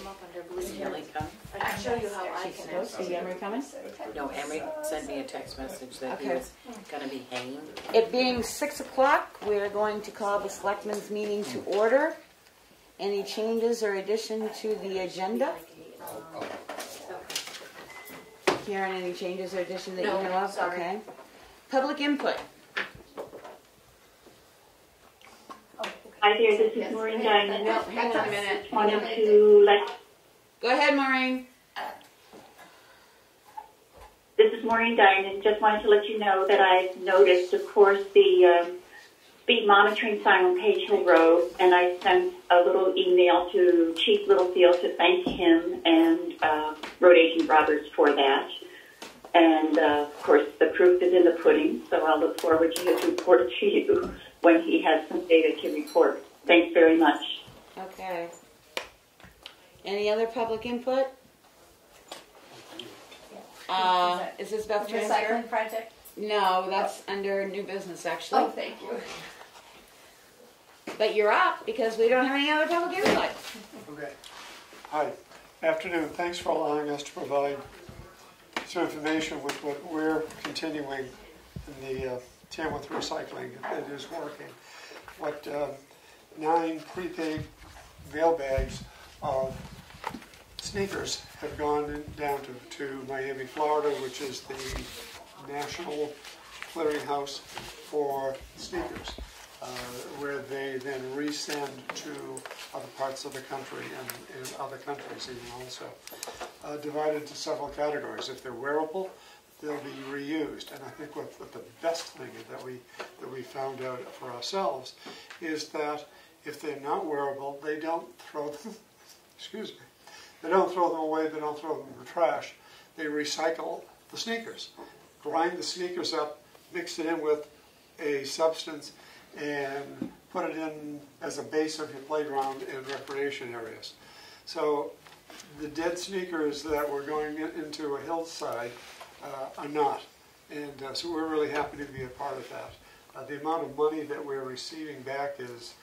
up under blue hill income. I can show you how I can Is Emery coming? No, Emery sent me a text message that he Okay. was going to be hanging. It being 6 o'clock, we're going to call the Selectmen's meeting to order. Any changes or addition to the agenda? Karen, any changes or addition that No, you know of? sorry. Okay. Public input. Hi there, this is Maureen Diamond. No, hang on a minute. Just wanted to let, Go ahead, Maureen. this is Maureen Diamond. Just wanted to let you know that I noticed, of course, the speed monitoring sign on Page Hill Road, and I sent a little email to Chief Littlefield to thank him and Road Agent Roberts for that. And, of course, the proof is in the pudding, so I'll look forward to his report to you when he has some data to report. Thanks very much. Okay. Any other public input? Is this about transfer? Recycling project? No, that's under new business actually. Oh, thank you. But you're up because we don't have any other public input. Okay. Hi. Afternoon. Thanks for allowing us to provide some information with what we're continuing in the Tamworth recycling. It is working. What 9 prepaid mail bags of sneakers have gone down to Miami, Florida, which is the national clearinghouse for sneakers, where they then resend to other parts of the country and in other countries even also. Divided into several categories. If they're wearable, they'll be reused. And I think what the best thing that we found out for ourselves is that if they're not wearable, they don't throw them, excuse me, they don't throw them away, they don't throw them in the trash. They recycle the sneakers, grind the sneakers up, mix it in with a substance, and put it in as a base of your playground and recreation areas. So the dead sneakers that were going into a hillside are not. And so we're really happy to be a part of that. The amount of money that we're receiving back is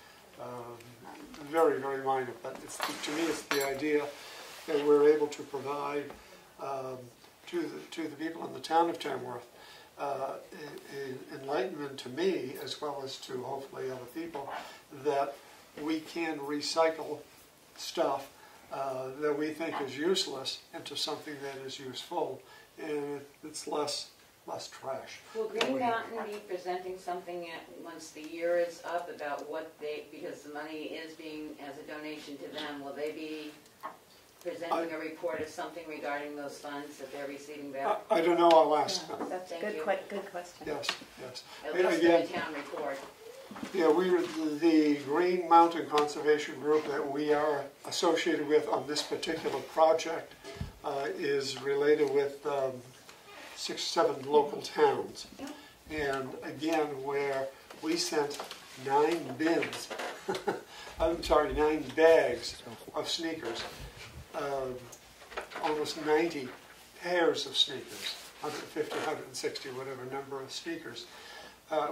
very, very minor. But to me, it's the idea that we're able to provide to the people in the town of Tamworth enlightenment to me, as well as to hopefully other people, that we can recycle stuff that we think is useless into something that is useful, and it's less trash. Will Green Mountain be presenting something once the year is up about what because the money is being as a donation to them, will they be presenting a report or something regarding those funds that they're receiving back? I don't know, I'll ask them. Good question. Yes. At least in the town report. Yeah, the Green Mountain Conservation Group that we are associated with on this particular project is related with 6 or 7 local towns. And again, where we sent 9 bins, I'm sorry, 9 bags of sneakers, almost 90 pairs of sneakers, 150, 160, whatever number of sneakers.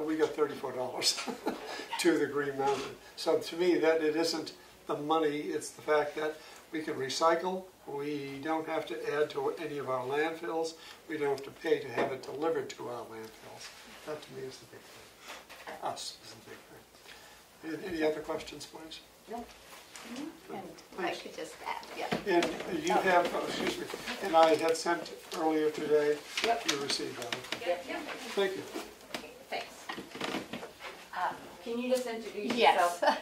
We got $34 to the Green Mountain. So to me, that it isn't the money, it's the fact that we can recycle, we don't have to add to any of our landfills, we don't have to pay to have it delivered to our landfills. That to me is the big thing. Us is the big thing. Any other questions, please? No. And I could just add, yeah. And you have, excuse me, and I had sent earlier today, Yep. you received that. Yep. Thank you. Thanks. Can you just introduce Yes. yourself?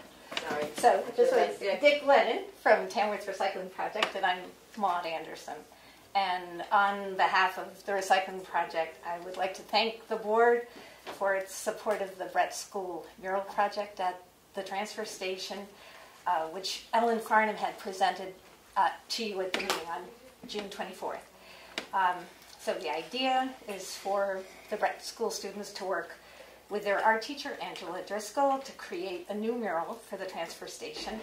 Sorry. So this was That's Dick. Dick Lennon from Tamworth Recycling Project, and I'm Maud Anderson. And on behalf of the Recycling Project, I would like to thank the board for its support of the Brett School mural project at the transfer station, which Ellen Farnham had presented to you at the meeting on June 24th. So the idea is for the Brett School students to work with their art teacher, Angela Driscoll, to create a new mural for the transfer station,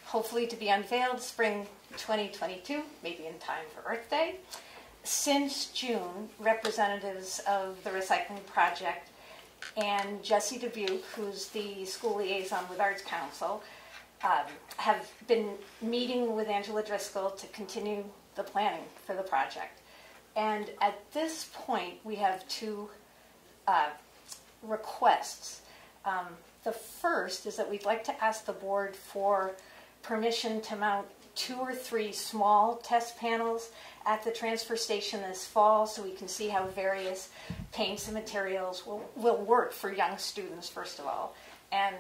hopefully to be unveiled spring 2022, maybe in time for Earth Day. Since June, representatives of the Recycling Project and Jessie Dubuque, who's the school liaison with Arts Council, have been meeting with Angela Driscoll to continue the planning for the project. And at this point, we have two requests. The first is that we'd like to ask the board for permission to mount 2 or 3 small test panels at the transfer station this fall, so we can see how various paints and materials will work for young students, first of all, and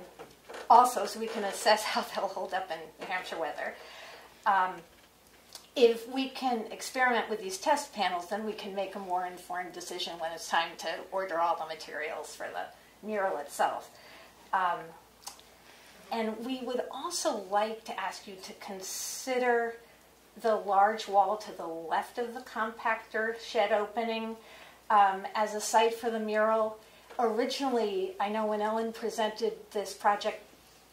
also so we can assess how they'll hold up in New Hampshire weather. If we can experiment with these test panels, then we can make a more informed decision when it's time to order all the materials for the mural itself. And we would also like to ask you to consider the large wall to the left of the compactor shed opening as a site for the mural. Originally, I know when Ellen presented this project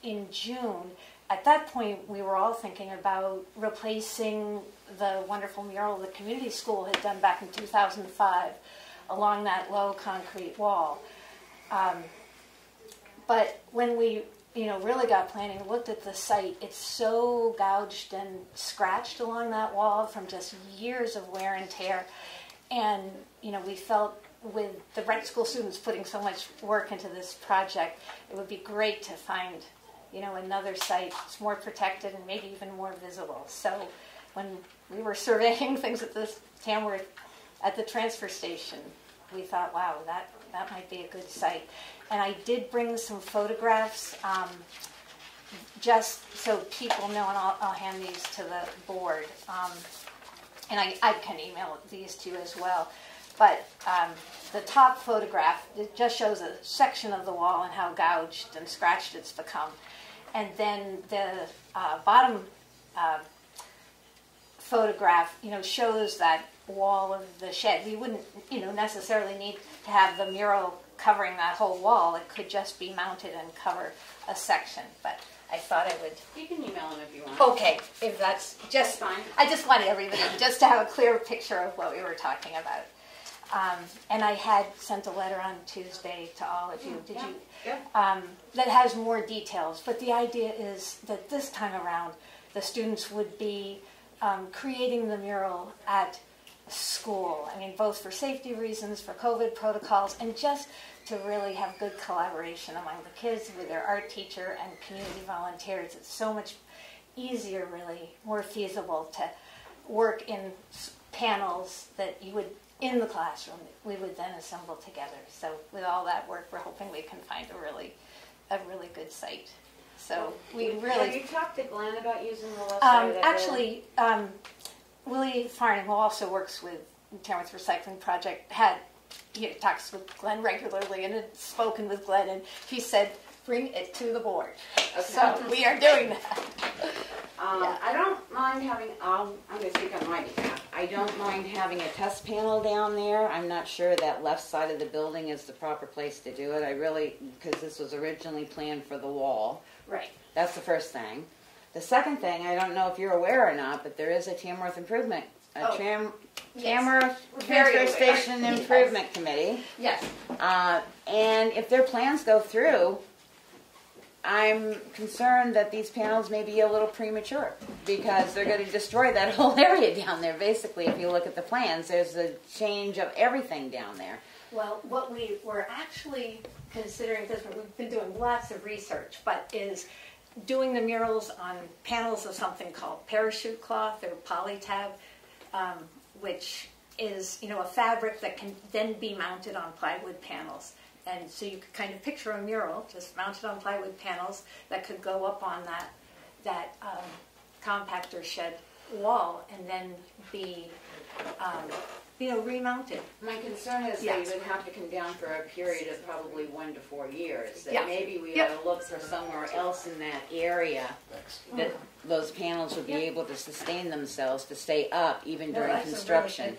in June, at that point we were all thinking about replacing the wonderful mural the community school had done back in 2005 along that low concrete wall. But when we really got planning and looked at the site, it's so gouged and scratched along that wall from just years of wear and tear. And, we felt with the Brett School students putting so much work into this project, it would be great to find, another site that's more protected and maybe even more visible. So when we were surveying things at this Tamworth, at the transfer station, we thought, wow, that might be a good site. And I did bring some photographs just so people know, and I'll hand these to the board. And I can email these to you as well. But the top photograph, it just shows a section of the wall and how gouged and scratched it's become. And then the bottom photograph, shows that wall of the shed. We wouldn't, necessarily need to have the mural covering that whole wall. It could just be mounted and cover a section. But I thought I would. You can email them if you want. Okay, if that's just fine. I just wanted everybody just to have a clear picture of what we were talking about. And I had sent a letter on Tuesday to all of you. Did you? Yeah. That has more details. But the idea is that this time around, the students would be creating the mural at school. I mean, both for safety reasons, for COVID protocols, and just to really have good collaboration among the kids with their art teacher and community volunteers. It's so much easier, really, more feasible to work in panels that you would, in the classroom, that we would then assemble together. So with all that work, we're hoping we can find a really good site. So we really... Have you talked to Glenn about using the left side of that actually, Willie Farnham, who also works with Tamworth Recycling Project, he talks with Glenn regularly and had spoken with Glenn, and he said, bring it to the board. Okay. So we are doing that. I don't mind having, I'm going to speak on my behalf. I don't mind having a test panel down there. I'm not sure that left side of the building is the proper place to do it. I really, because this was originally planned for the wall. Right. That's the first thing. The second thing, I don't know if you're aware or not, but there is a Tamworth Improvement, Tamworth Transfer Station Improvement Committee. Yes. And if their plans go through, I'm concerned that these panels may be a little premature because they're going to destroy that whole area down there. Basically, if you look at the plans, there's a change of everything down there. Well, what we were actually considering, because we've been doing lots of research, but is doing the murals on panels of something called parachute cloth or polytab, which is, a fabric that can then be mounted on plywood panels. And so you could kind of picture a mural just mounted on plywood panels that could go up on that compactor shed wall and then be remounted. My concern is that you would have to come down for a period of probably 1 to 4 years. That maybe we ought to look for somewhere else in that area that those panels would be able to sustain themselves to stay up even during construction.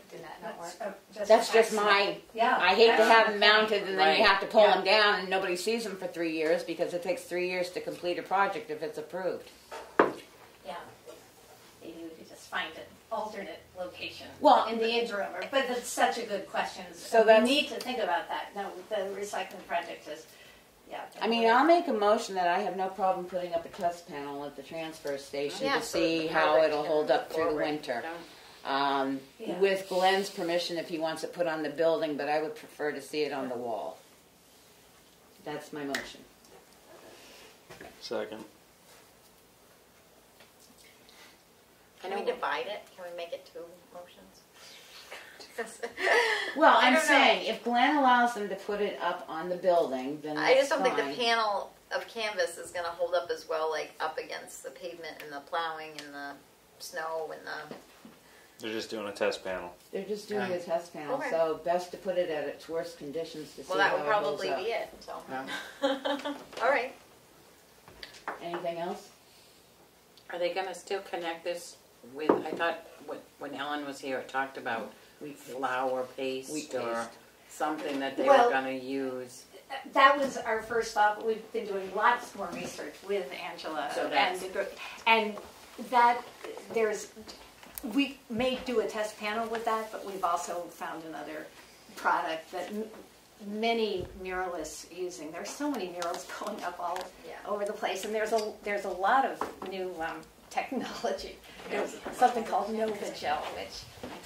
That's just my, I hate to have them mounted and then you have to pull them down and nobody sees them for 3 years because it takes 3 years to complete a project if it's approved. Yeah. Maybe we could just find an alternate location in the interim. But that's such a good question. So we need to think about that. No, the recycling project is, Yeah. I mean, I'll make a motion that I have no problem putting up a test panel at the transfer station Yeah, to so see the how public it'll can hold up through the forward, winter. Yeah. With Glenn's permission if he wants it put on the building, but I would prefer to see it on the wall. That's my motion. Second. Can we divide it? Can we make it 2 motions? Well, I I'm don't know. saying, if Glenn allows them to put it up on the building, then that's I just don't fine. think the panel of canvas is going to hold up as well, like up against the pavement and the plowing and the snow and the. They're just doing a test panel. They're just doing a test panel, Okay. so best to put it at its worst conditions to see Well, that how would it holds probably up. be it. So. Yeah. All right. Anything else? Are they gonna still connect this with, I thought when Ellen was here, it talked about Wheat paste. flour paste Wheat or paste. something that they Well- were gonna use. That was our first thought, but we've been doing lots more research with Angela. So that's- and that we may do a test panel with that, but we've also found another product that many muralists are using. There's so many murals going up all Yeah. over the place, and there's a lot of new technology. There's something called Nova Gel,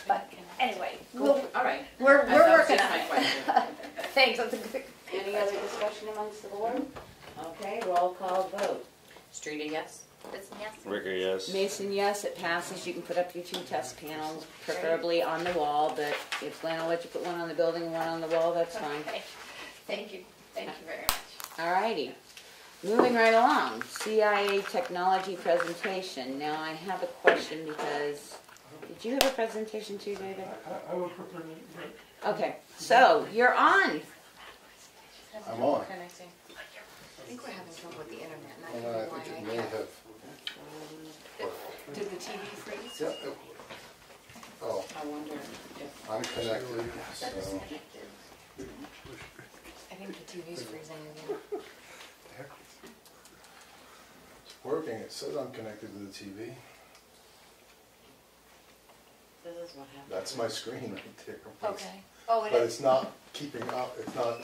but anyway, All right. we're That was working just on my it. question. Thanks. That's a good. Any other discussion amongst the board? Okay, roll call vote. Street, yes? It's yes. Ricker, yes. Mason, yes, it passes. You can put up your 2 test panels, preferably on the wall, but if Glenn will let you put one on the building and one on the wall, that's fine. Okay. Thank you. Thank you very much. Alrighty. Moving right along, CIA technology presentation. Now I have a question because, did you have a presentation too, David? I will prepare it. Okay, so you're on. I'm on. I think we're having trouble with the internet. And I And don't know I why think it I may can't. have, Did the TV freeze? yeah, oh, I wonder if, I'm connected, so, I think the TV's freezing again. it's working, it says I'm connected to the TV. this is what happened. That's my screen right there. Okay. Oh, it But is. it's not keeping up, it's not,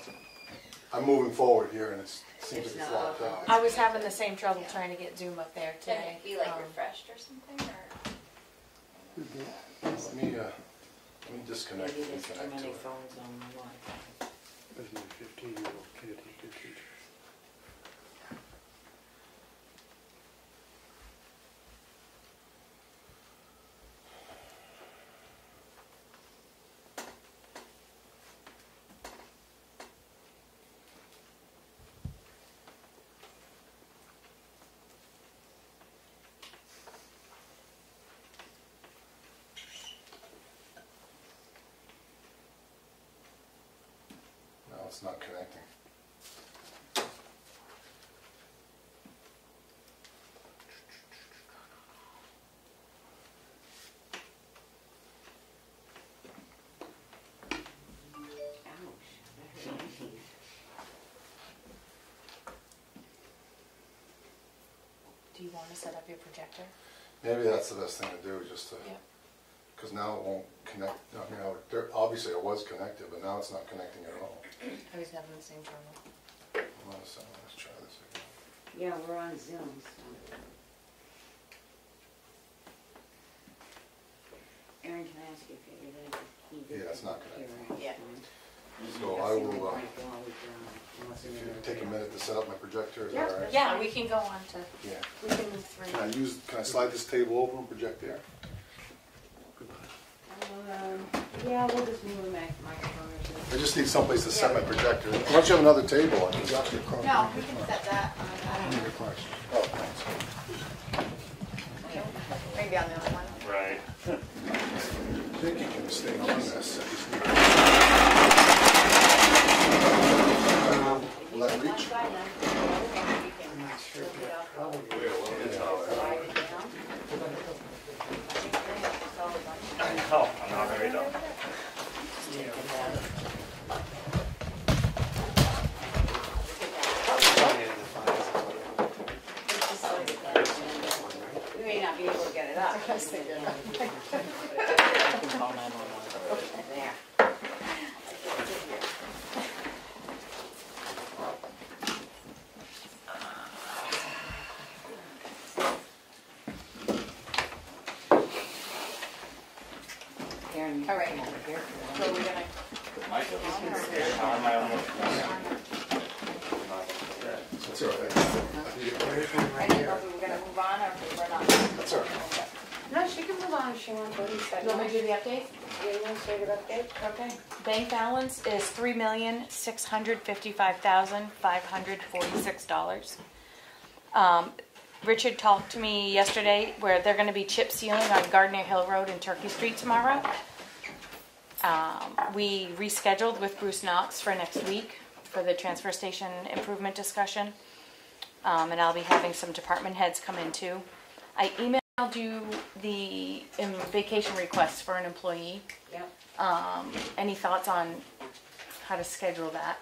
I'm moving forward here and it seems It's like it's not locked up. out. I was having the same trouble trying to get Zoom up there Can today. it be like Um, refreshed or something? Or? Let me disconnect Maybe and there's too connect to many it. phones on the Wi-Fi. This is a 15-year-old kid who could teach. No, it's not connecting. Do you want to set up your projector? Maybe that's the best thing to do, just to, Yeah. because now it won't connect, I mean, obviously it was connected, but now it's not connecting at all. I was having the same trouble. Let's try this again. Yeah, we're on Zoom, so. Aaron, can I ask you a favor? Yeah, it's not connecting. Yeah. So I will, if you take a minute to set up my projector, is that all right? Yeah, we can go on to, Yeah. we can move through. Can I slide this table over and project there? Yeah, we'll just move the microphone or something. I just need someplace to set my projector. Why don't you have another table? I can drop your car. No, we can set that on. Oh, thanks. Maybe on the other one. Right. I think you can stay on this. I just need- Will that reach? Oh, I'm not very dumb. We may not be able to get it up. I can call 911. There. time you All right. come over here. So we're gonna, How am I on the- That's all right. I didn't know if we were gonna move on or if we're not. That's all right. No, she can move on if she wants. What do you say? You want me to do the update? Yeah, you want to say it update? Okay. Bank balance is $3,655,546. Richard talked to me yesterday where they're going to be chip sealing on Gardner Hill Road and Turkey Street tomorrow. We rescheduled with Bruce Knox for next week for the transfer station improvement discussion. And I'll be having some department heads come in too. I emailed you the vacation request for an employee. Yep. Any thoughts on how to schedule that?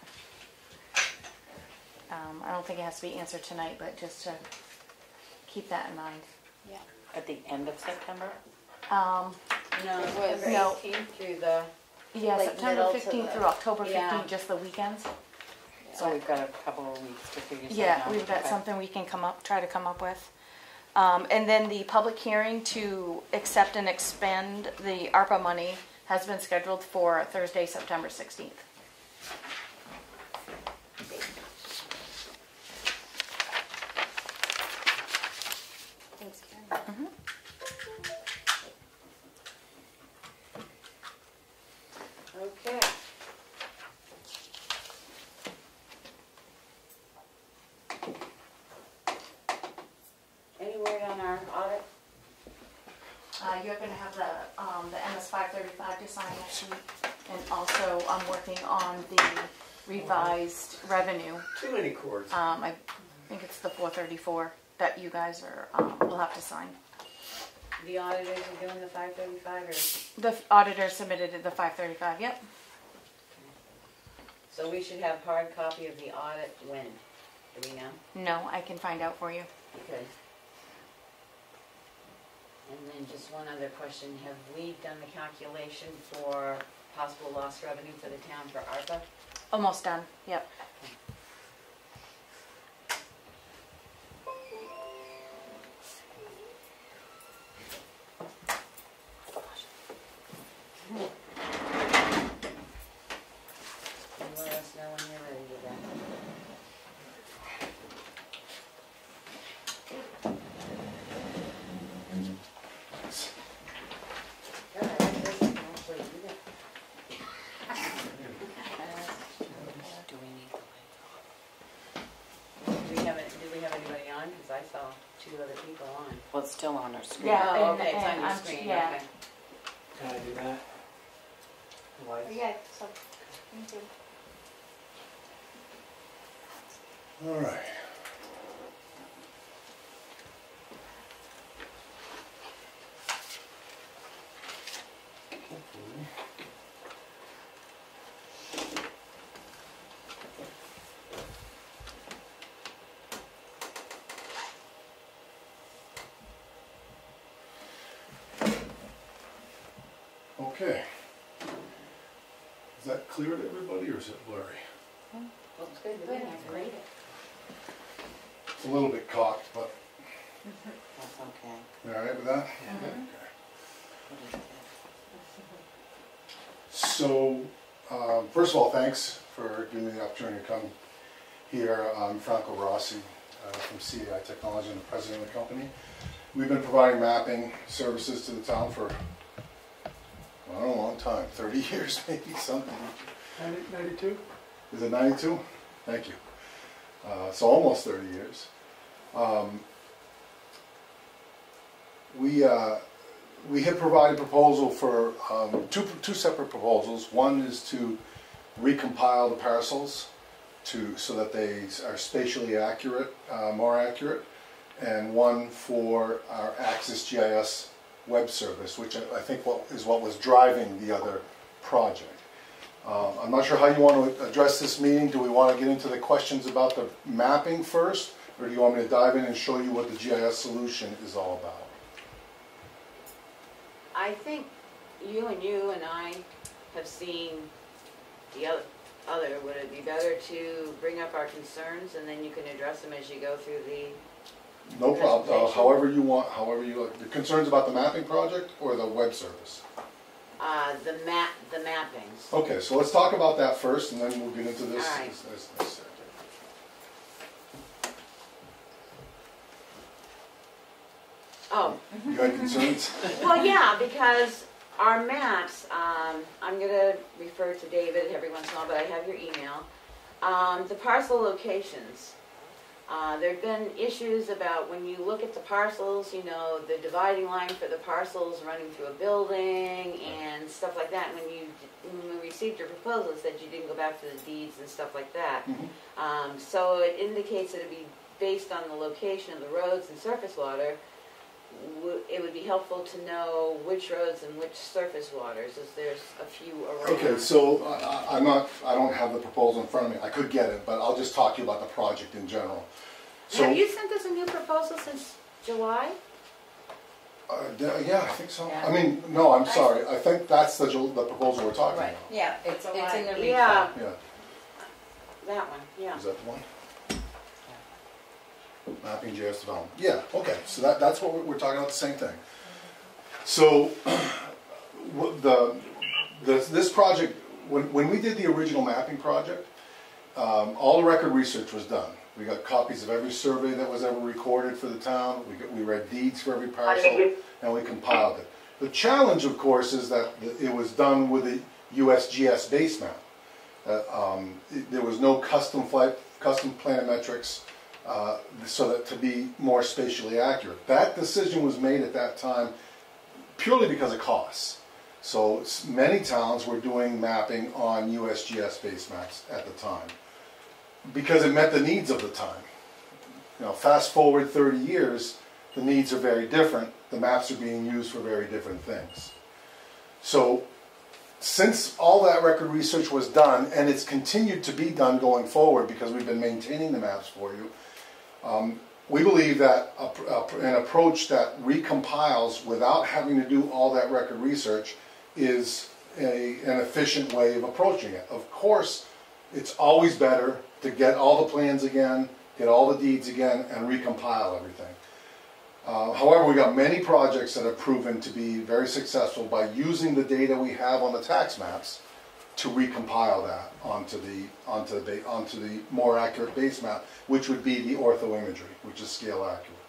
I don't think it has to be answered tonight, but just to keep that in mind. At the end of September? No, it was No. 18th through the, Yeah, Like September middle to 15th the- through October 15th, Yeah. just the weekends. So we've got a couple of weeks to figure something Yeah, out. we've got Okay. something we can try to come up with. And then the public hearing to accept and expend the ARPA money has been scheduled for Thursday, September 16th. Thanks, Karen. okay. Any word on our audit? You're going to have the MS 535 to sign next week. And also, I'm working on the revised revenue. Too many chords. I think it's the 434 that you guys will have to sign. The auditors are doing the 535 or? The auditor submitted the 535, yep. So we should have hard copy of the audit when? Do we know? No, I can find out for you. Okay. And then just one other question, have we done the calculation for possible lost revenue for the town for ARPA? Almost done, yep. And let us know when you're ready with that. Yeah, I like this one, actually, do that. Do we need the Do we have anybody on? Because I saw 2 other people on. Well, it's still on our screen. Yeah. Oh, and- okay, it's on and your I'm- screen, yeah. okay. Can I do that? Lights? Yeah, so, thank you. All right. Okay. Is that clear to everybody or is it blurry? Looks good, we didn't have to read it. It's a little bit cocked, but That's okay. you all right with that? What is it? So, first of all, thanks for giving me the opportunity to come here. I'm Franco Rossi from CAI Technology. I'm the president of the company. We've been providing mapping services to the town for, I don't know, a long time, 30 years maybe, something. 92? Is it 92? Thank you. So almost 30 years. We had provided proposal for two separate proposals. One is to recompile the parcels so that they are spatially accurate, more accurate, and one for our Access GIS web service, which I think is what was driving the other project. I'm not sure how you want to address this meeting. Do we want to get into the questions about the mapping first, or do you want me to dive in and show you what the GIS solution is all about? I think you and I have seen the other. Would it be better to bring up our concerns and then you can address them as you go through the... No problem. Presentation. However you want, the concerns about the mapping project or the web service? the mappings. Okay, so let's talk about that first, and then we'll get into this. All right. Oh, You got concerns? well, yeah, because our maps, I'm going to refer to David every once in a while, but I have your email. The parcel locations. There have been issues about when you look at the parcels, you know, the dividing line for the parcels running through a building and stuff like that. When we received your proposal, it said you didn't go back to the deeds and stuff like that. Mm-hmm. So it indicates that it'd be based on the location of the roads and surface water. It would be helpful to know which roads and which surface waters, as there's a few around. Okay, so I don't have the proposal in front of me. I could get it, but I'll just talk to you about the project in general. So, Have you sent us a new proposal since July? yeah, I think so. Yeah. I mean, no, I'm sorry. I think that's the proposal we're talking Right. about. Yeah, it's in the Yeah, Yeah, that one, yeah. is that the one? Mapping JS development. Yeah, okay, so that's what we're talking about, the same thing. So, this project, when we did the original mapping project, all the record research was done. We got copies of every survey that was ever recorded for the town, we read deeds for every parcel, and we compiled it. The challenge, of course, is that it was done with a USGS base map. There was no custom planimetrics, so that to be more spatially accurate. That decision was made at that time purely because of costs. So many towns were doing mapping on USGS base maps at the time because it met the needs of the time. You know, fast forward 30 years, the needs are very different. The maps are being used for very different things. So since all that record research was done, and it's continued to be done going forward because we've been maintaining the maps for you, we believe that an approach that recompiles without having to do all that record research is an efficient way of approaching it. Of course, it's always better to get all the plans again, get all the deeds again, and recompile everything. However, we got many projects that have proven to be very successful by using the data we have on the tax maps to recompile that onto the more accurate base map, which would be the ortho imagery, which is scale accurate.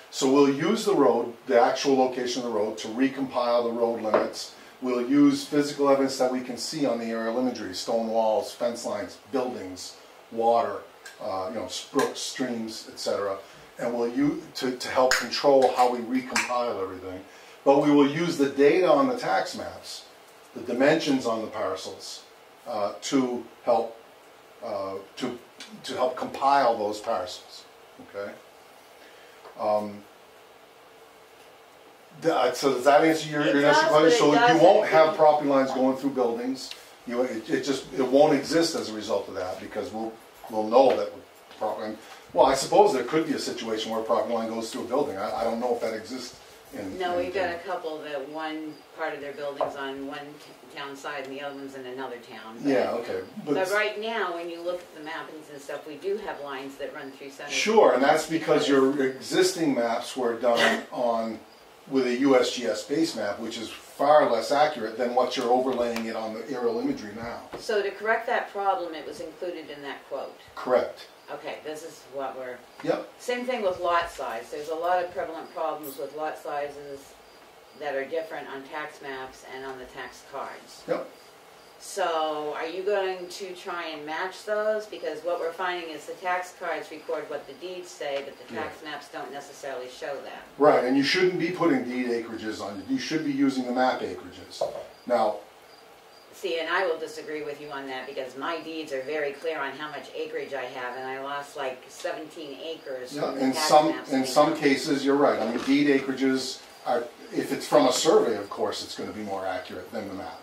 So we'll use the road, the actual location of the road, to recompile the road limits. We'll use physical evidence that we can see on the aerial imagery: stone walls, fence lines, buildings, water, brooks, streams, etc. And we'll use to help control how we recompile everything. But we will use the data on the tax maps, the dimensions on the parcels, to help compile those parcels. Okay. So does that answer your initial question? So you won't have property lines going through buildings. It won't exist as a result of that, because we'll know that property. Well, I suppose there could be a situation where a property line goes through a building. I don't know if that exists. No, we've got a couple that one part of their building's on one town side and the other one's in another town. Yeah, okay. But right now, when you look at the mappings and stuff, we do have lines that run through centers. Sure, and that's because your existing maps were done with a USGS base map, which is far less accurate than what you're overlaying it on the aerial imagery now. So to correct that problem, it was included in that quote. Correct. Okay, this is what we're... Yep. Same thing with lot size. There's a lot of prevalent problems with lot sizes that are different on tax maps and on the tax cards. Yep. So are you going to try and match those? Because what we're finding is the tax cards record what the deeds say, but the tax maps don't necessarily show that. Right, and you shouldn't be putting deed acreages on it. You should be using the map acreages. Now, see, and I will disagree with you on that, because my deeds are very clear on how much acreage I have, and I lost like 17 acres. yeah, in some cases, you're right. I mean, deed acreages are, if it's from a survey, of course, it's going to be more accurate than the map.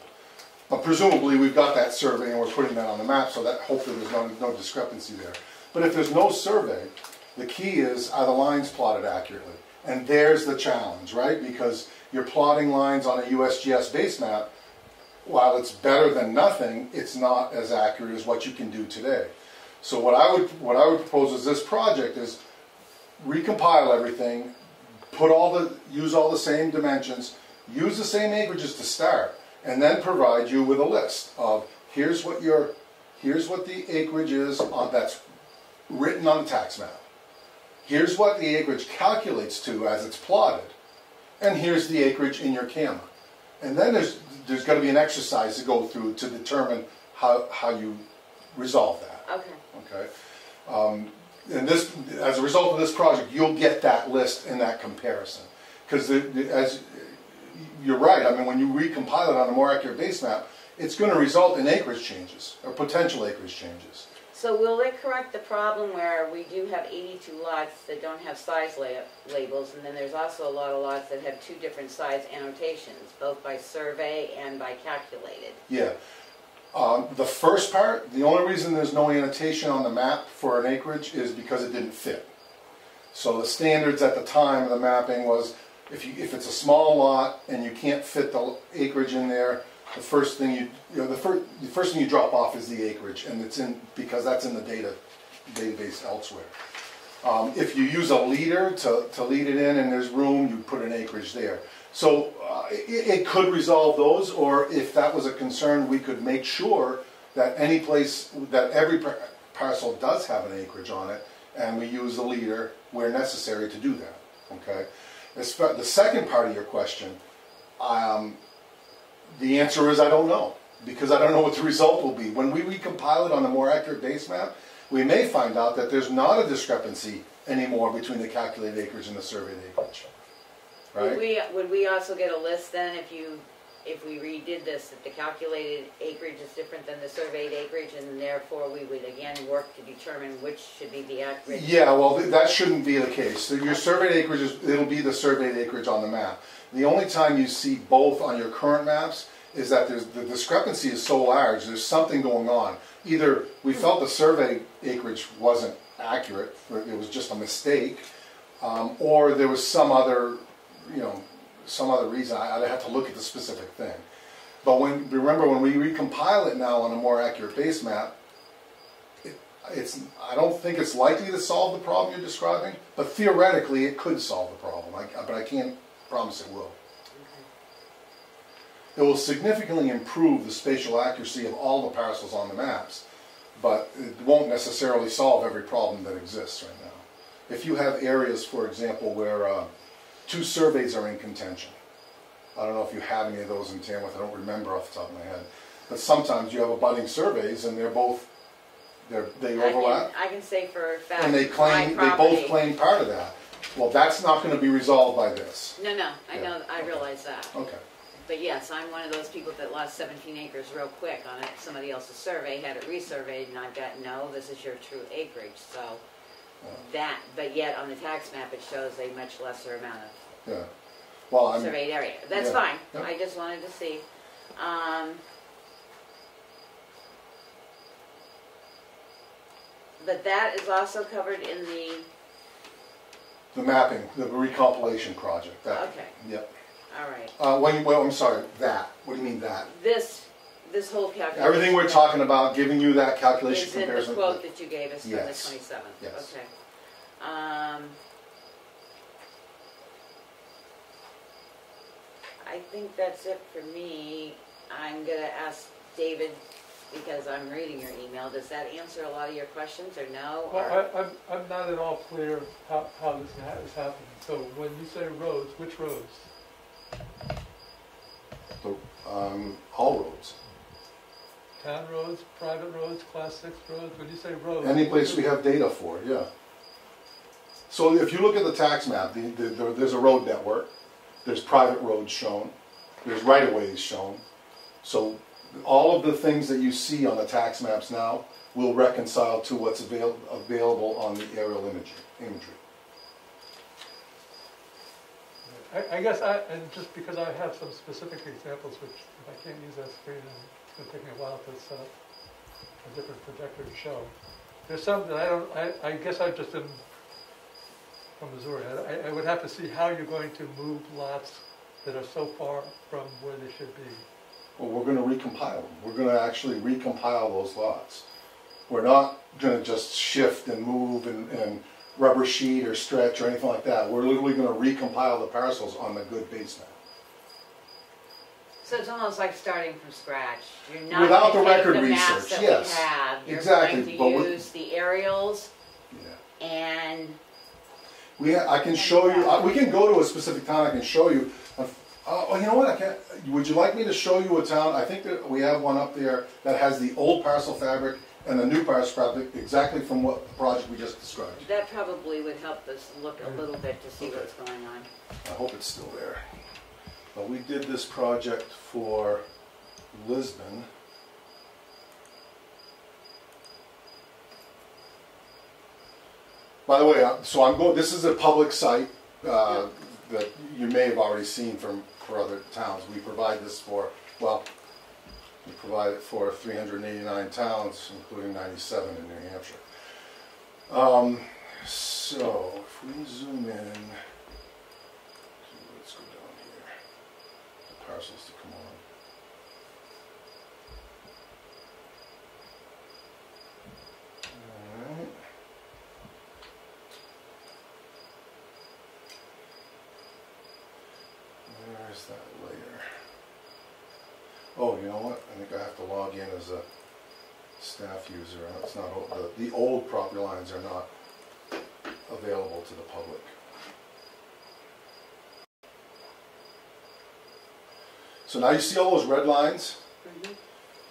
But presumably, we've got that survey and we're putting that on the map, so that hopefully there's no discrepancy there. But if there's no survey, the key is, are the lines plotted accurately? And there's the challenge, right? Because you're plotting lines on a USGS base map. While it's better than nothing, it's not as accurate as what you can do today. So what I would propose is this project is recompile everything, use all the same dimensions, use the same acreages to start, and then provide you with a list of here's what the acreage is that's written on the tax map. Here's what the acreage calculates to as it's plotted, and here's the acreage in your CAMA. And then there's got to be an exercise to go through to determine how you resolve that. Okay. Okay. And this, as a result of this project, you'll get that list and that comparison. Because as you're right, I mean, when you recompile it on a more accurate base map, it's going to result in acreage changes, or potential acreage changes. So will it correct the problem where we do have 82 lots that don't have size labels, and then there's also a lot of lots that have two different size annotations, both by survey and by calculated? Yeah. The first part, the only reason there's no annotation on the map for an acreage is because it didn't fit. So the standards at the time of the mapping was if it's a small lot and you can't fit the acreage in there, the first thing you drop off is the acreage, and it's in because that's in the database elsewhere. If you use a leader to lead it in and there's room, you put an acreage there. So it could resolve those, or if that was a concern, we could make sure that any place, that every parcel does have an acreage on it, and we use a leader where necessary to do that. Okay. The second part of your question, the answer is I don't know, because I don't know what the result will be. When we recompile it on a more accurate base map, we may find out that there's not a discrepancy anymore between the calculated acreage and the surveyed acreage. Right? Would we also get a list then if we redid this, that the calculated acreage is different than the surveyed acreage, and therefore we would again work to determine which should be the accurate? Yeah, well that shouldn't be the case. So your surveyed acreage, it'll be the surveyed acreage on the map. The only time you see both on your current maps is that the discrepancy is so large, there's something going on. Either we felt the survey acreage wasn't accurate, or it was just a mistake, or there was some other reason. I'd have to look at the specific thing. But remember when we recompile it now on a more accurate base map, I don't think it's likely to solve the problem you're describing, but theoretically it could solve the problem, but I can't promise it will. It will significantly improve the spatial accuracy of all the parcels on the maps, but it won't necessarily solve every problem that exists right now. If you have areas, for example, where two surveys are in contention, I don't know if you have any of those in Tamworth, I don't remember off the top of my head, but sometimes you have abutting surveys and they overlap. I can say for a fact, and they both claim part of that. Well, that's not going to be resolved by this. No, I know, I realize that. Okay. But yes, I'm one of those people that lost 17 acres real quick on it. Somebody else's survey had it resurveyed, and I've got, no, this is your true acreage. So but yet on the tax map it shows a much lesser amount of surveyed area. That's fine. Yeah. I just wanted to see. But that is also covered in the mapping, the recompilation project. Okay. Yep. All right. I'm sorry, that. What do you mean that? This whole calculation. Everything we're talking about, giving you that calculation comparison. Is in the quote that you gave us from the 27th. Yes. Okay. I think that's it for me. I'm going to ask David, because I'm reading your email. Does that answer a lot of your questions, or no? Well, I'm not at all clear how this is happening. So when you say roads, which roads? All roads. Town roads, private roads, class 6 roads? When you say roads? Any place we have data for, yeah. So if you look at the tax map, there's a road network, there's private roads shown, there's right-of-ways shown. So all of the things that you see on the tax maps now will reconcile to what's available on the aerial imagery. I guess and just because I have some specific examples, which if I can't use that screen, it's going to take me a while to set up a different projector to show. There's some that I guess I've just been from Missouri. I would have to see how you're going to move lots that are so far from where they should be. Well, we're going to recompile them. We're going to actually recompile those lots. We're not going to just shift and move and rubber sheet or stretch or anything like that. We're literally going to recompile the parcels on the good base map. So it's almost like starting from scratch. You're not Without going the to take record the maps research, that yes. we have. You're Exactly, but going to use the aerials Yeah. and I can show you, we can go to a specific town, I can show you. You know what, would you like me to show you a town? I think that we have one up there that has the old parcel fabric and the new parcel fabric exactly from what the project we just described. that probably would help us look a little bit to see what's going on. I hope it's still there. But we did this project for Lisbon. By the way, so I'm going. This is a public site that you may have already seen for other towns. We provide this for, well, we provide it for 389 towns, including 97 in New Hampshire. So if we zoom in, let's go down here. The parcels to come on. All right. Where's that layer? Oh, you know what? I think I have to log in as a staff user. It's not the old property lines are not available to the public. So now you see all those red lines? Mm-hmm.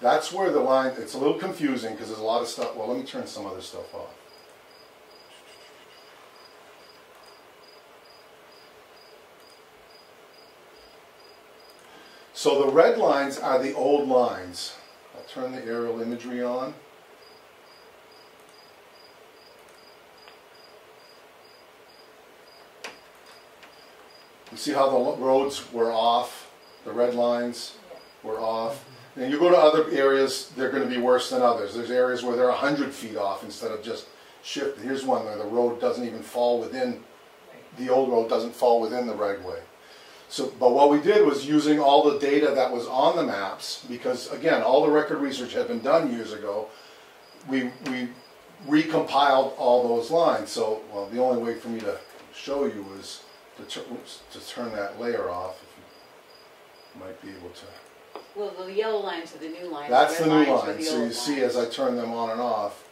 That's where the line, it's a little confusing because there's a lot of stuff. Well, let me turn some other stuff off. So the red lines are the old lines. I'll turn the aerial imagery on. You see how the roads were off, the red lines were off. And you go to other areas, they're going to be worse than others. There's areas where they're 100 feet off instead of just shifted. Here's one where the road doesn't even fall within, the old road doesn't fall within the right way. So, but what we did was using all the data that was on the maps, because again, all the record research had been done years ago, we recompiled all those lines. So, well, the only way for me to show you is to turn that layer off, if you might be able to. Well, the yellow lines are the new lines. That's the new red lines are line. the So you old see lines. as I turn them on and off,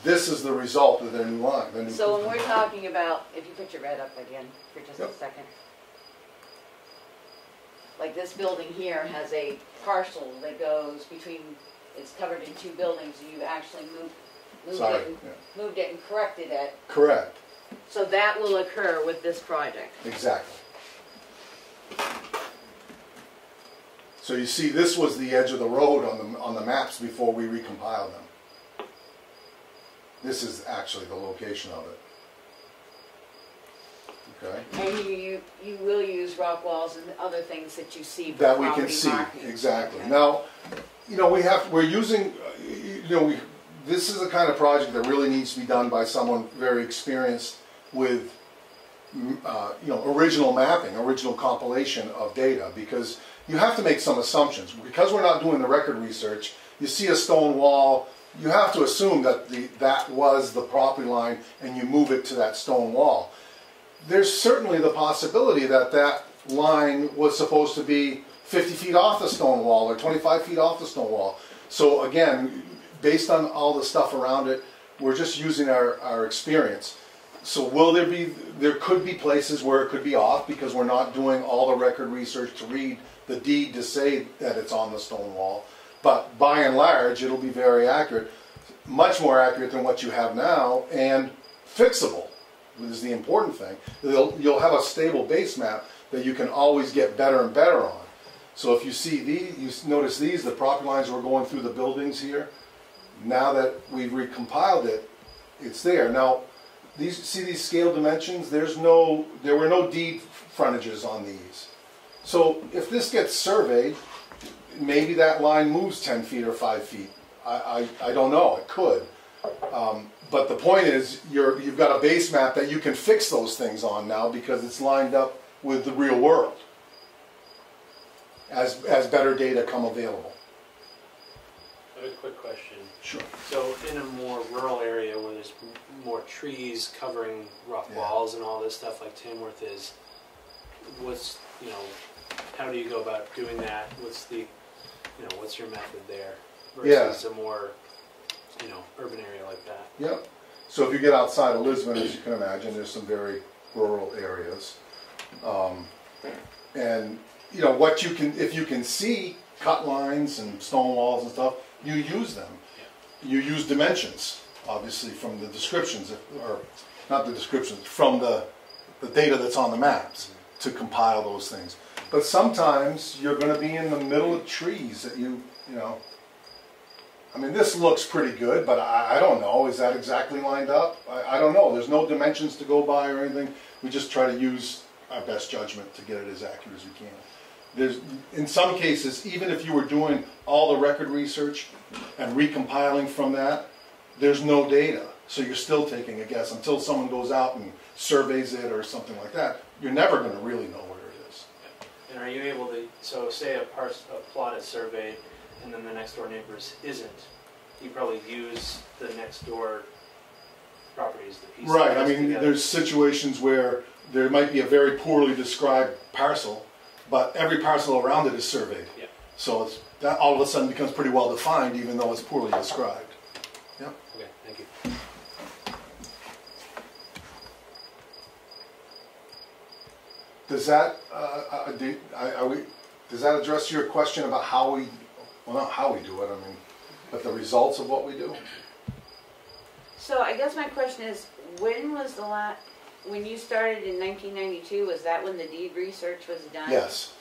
this is the result of their new line. The new So when we're talking about, if you put your red up again for just a second. Like this building here has a parcel that goes between, it's covered in two buildings, you actually moved it and corrected it. Correct. So that will occur with this project. Exactly. So you see, this was the edge of the road on the maps before we recompiled them. This is actually the location of it. Okay. And you will use rock walls and other things that you see for That we can property see, markings. exactly. Okay. Now, we're using, this is the kind of project that really needs to be done by someone very experienced with, original mapping, original compilation of data, because you have to make some assumptions. Because we're not doing the record research, you see a stone wall, you have to assume that that was the property line and you move it to that stone wall. There's certainly the possibility that that line was supposed to be 50 feet off the stone wall or 25 feet off the stone wall. So again, based on all the stuff around it, we're just using our experience. So there could be places where it could be off because we're not doing all the record research to read the deed to say that it's on the stone wall. But by and large, it'll be very accurate, much more accurate than what you have now, and fixable is the important thing. You'll have a stable base map that you can always get better and better on. So if you see these, you notice these, the property lines were going through the buildings here. Now that we've recompiled it, it's there. Now, see these scale dimensions? There were no deed frontages on these. So if this gets surveyed, maybe that line moves 10 feet or 5 feet. I don't know, it could. But the point is, you've got a base map that you can fix those things on now because it's lined up with the real world as better data come available. I have a quick question. Sure. So in a more rural area where there's more trees covering rock walls and all this stuff like Tamworth is, what's, how do you go about doing that? What's the, what's your method there Yeah. versus a more, urban area like that? Yep. So if you get outside of Lisbon, as you can imagine, there's some very rural areas. And, what you can, if you can see cut lines and stone walls and stuff, you use them. You use dimensions, obviously, from the descriptions, or not the descriptions, from the data that's on the maps to compile those things. But sometimes you're going to be in the middle of trees that I mean, this looks pretty good, but I don't know. Is that exactly lined up? I don't know. There's no dimensions to go by or anything. We just try to use our best judgment to get it as accurate as we can. There's, in some cases, even if you were doing all the record research and recompiling from that, there's no data. So you're still taking a guess until someone goes out and surveys it or something like that. You're never going to really know where it is. And are you able to, so say a plot is surveyed and then the next door neighbor's isn't, you probably use the next door properties, the pieces. Right, I mean, there's situations where there might be a very poorly described parcel, but every parcel around it is surveyed. Yeah. So that all of a sudden becomes pretty well defined, even though it's poorly described. Yep. Okay, thank you. Does that does that address your question about how we, well, not how we do it, I mean, but the results of what we do? So I guess my question is, when was the when you started in 1992, was that when the deed research was done? Yes.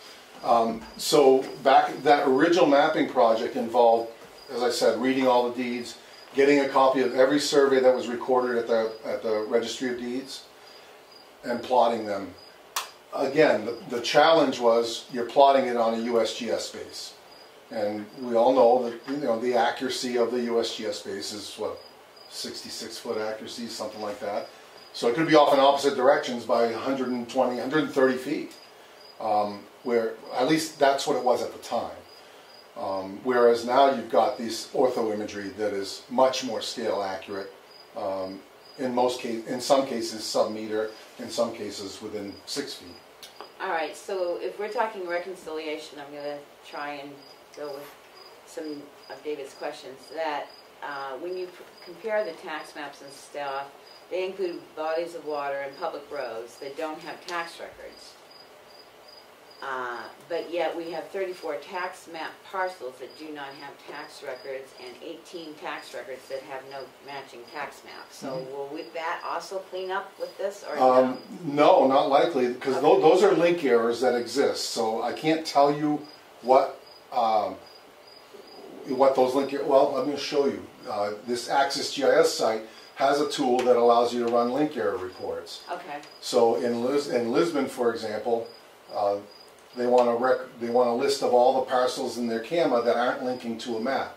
So that original mapping project involved, as I said, reading all the deeds, getting a copy of every survey that was recorded at the Registry of Deeds, and plotting them. Again, the challenge was you're plotting it on a USGS base. And we all know that the accuracy of the USGS base is what, 66-foot accuracy, something like that. So it could be off in opposite directions by 120, 130 feet. Where at least that's what it was at the time. Whereas now you've got these ortho imagery that is much more scale accurate. In some cases sub-meter, in some cases within 6 feet. All right, so if we're talking reconciliation, I'm going to try and go with some of David's questions. That when you compare the tax maps and stuff, they include bodies of water and public roads that don't have tax records. But yet we have 34 tax map parcels that do not have tax records and 18 tax records that have no matching tax maps. So will that also clean up with this, or no? No, not likely, because those are link errors that exist. So I can't tell you what those link errors. Well, I'm going to show you. This Access GIS site has a tool that allows you to run link error reports. Okay. So in Lisbon, for example, they want a list of all the parcels in their CAMA that aren't linking to the map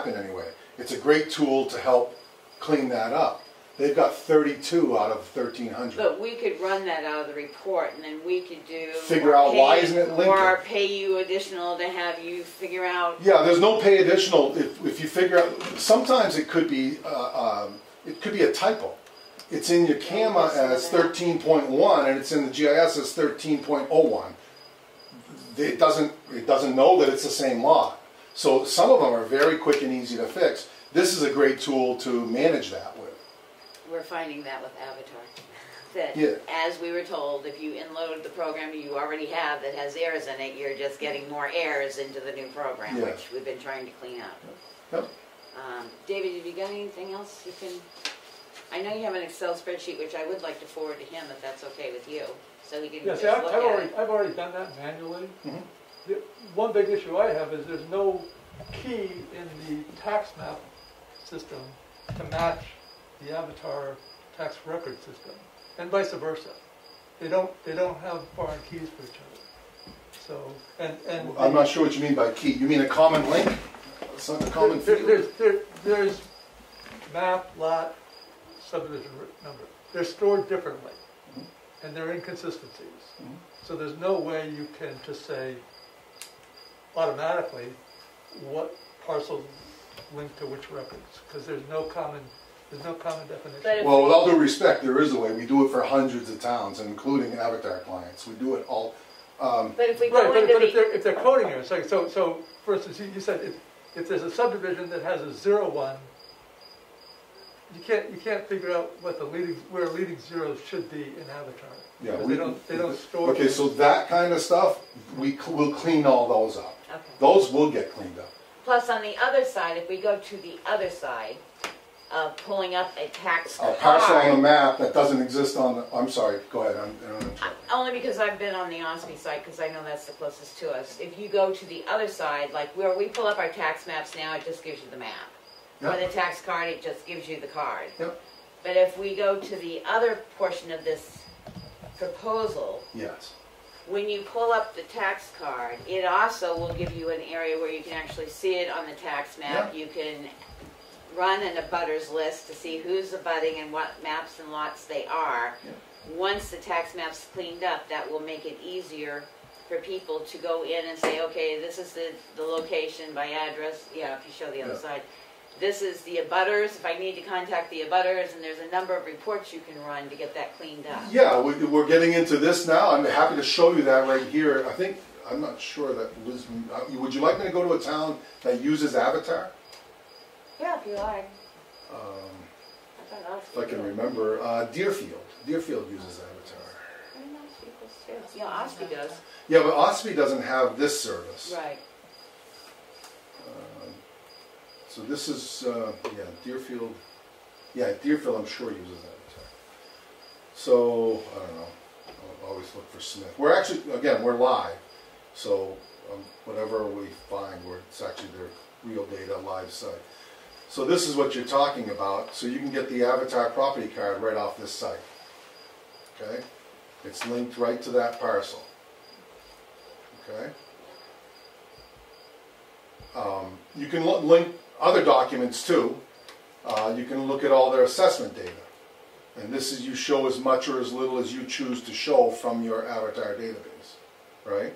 in any way. It's a great tool to help clean that up. They've got 32 out of 1,300. But we could run that out of the report, and then we could figure out why isn't it linking, or pay you additional to have you figure out. Yeah, there's no pay additional if you figure out. Sometimes it could be a typo. It's in your CAMA as 13.1, and it's in the GIS as 13.01. It doesn't know that it's the same lot. So some of them are very quick and easy to fix. This is a great tool to manage that with. We're finding that with Avatar. That, as we were told, if you inload the program you already have that has errors in it, you're just getting more errors into the new program, which we've been trying to clean up. Yep. David, have you got anything else you can... I know you have an Excel spreadsheet, which I would like to forward to him, if that's okay with you, so he can just look at it. I've already done that manually. The one big issue I have is there's no key in the tax map system to match the Avatar tax record system, and vice versa. They don't have foreign keys for each other. So and I'm not sure what you mean by key. You mean a common link? It's not a common field. There's map, lot, subdivision number. They're stored differently, and there are inconsistencies. So there's no way you can just say automatically what parcels link to which records, because there's no common definition. Well, with all due respect, there is a way. We do it for hundreds of towns, including Avatar clients. We do it all But if we Right, go but into if they're coding it, so for instance, you said if there's a subdivision that has a 0-1, you can't figure out what where leading zeros should be in Avatar. Yeah, Because they don't store. Okay, so that kind of stuff, we'll clean all those up. Okay. Those will get cleaned up. Plus, on the other side, if we go to the other side of pulling up a tax A card. parcel on the map that doesn't exist on the, I'm sorry, go ahead, I'm Only because I've been on the Ospey side, because I know that's the closest to us. If you go to the other side, like where we pull up our tax maps now, it just gives you the map. Yep. Or the tax card, it just gives you the card. Yep. But if we go to the other portion of this proposal, yes. when you pull up the tax card, it also will give you an area where you can actually see it on the tax map. Yeah. You can run an abutters list to see who's abutting and what maps and lots they are. Yeah. Once the tax map's cleaned up, that will make it easier for people to go in and say, okay, this is the location by address. Yeah, if you show the other side. This is the abutters, if I need to contact the abutters, and there's a number of reports you can run to get that cleaned up. Yeah, we're getting into this now. I'm happy to show you that right here. I'm not sure that Liz, would you like me to go to a town that uses Avatar? Yeah, if you like. If I can remember, Deerfield. Deerfield uses Avatar. Yeah, Ospey does. Yeah, but Ospey doesn't have this service. Right. So this is, Deerfield. Yeah, Deerfield I'm sure uses Avatar. So, I don't know. I'll always look for Smith. We're actually, again, we're live. So, whatever we find, it's actually their real data live site. So this is what you're talking about. So you can get the Avatar property card right off this site. Okay? It's linked right to that parcel. Okay? You can link other documents too. You can look at all their assessment data. And this is, you show as much or as little as you choose to show from your Avatar database. Right?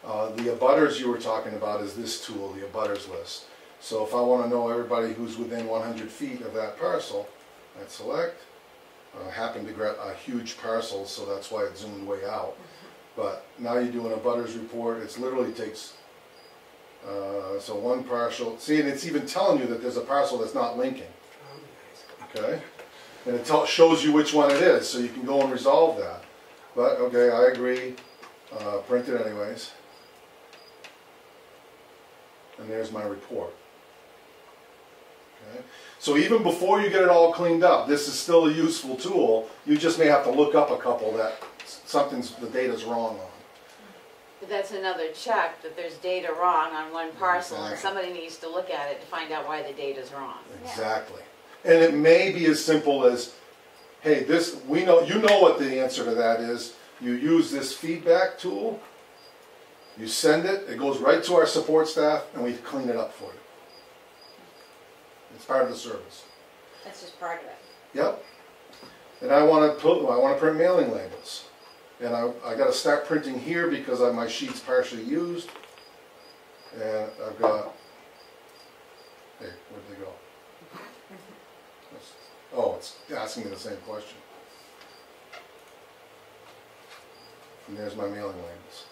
The abutters you were talking about is this tool, the abutters list. So if I want to know everybody who's within 100 feet of that parcel, I'd select. I happen to get a huge parcel, so that's why it zoomed way out. But now you do an abutters report, it literally takes, so one parcel, see, and it's even telling you that there's a parcel that's not linking. Okay? And it shows you which one it is, so you can go and resolve that. But, okay, I agree, print it anyways. And there's my report. Okay. So even before you get it all cleaned up, this is still a useful tool. You just may have to look up a couple that the data's wrong on. But that's another check, that there's data wrong on one parcel, and Exactly. somebody needs to look at it to find out why the data's wrong. Exactly. And it may be as simple as, hey, you know what the answer to that is. You use this feedback tool, you send it, it goes right to our support staff, and we clean it up for you. It's part of the service. That's just part of it. Yep. And I want to print mailing labels. And I got to start printing here because my sheet's partially used. And I've got, hey, where'd they go? Oh, it's asking me the same question. And there's my mailing labels.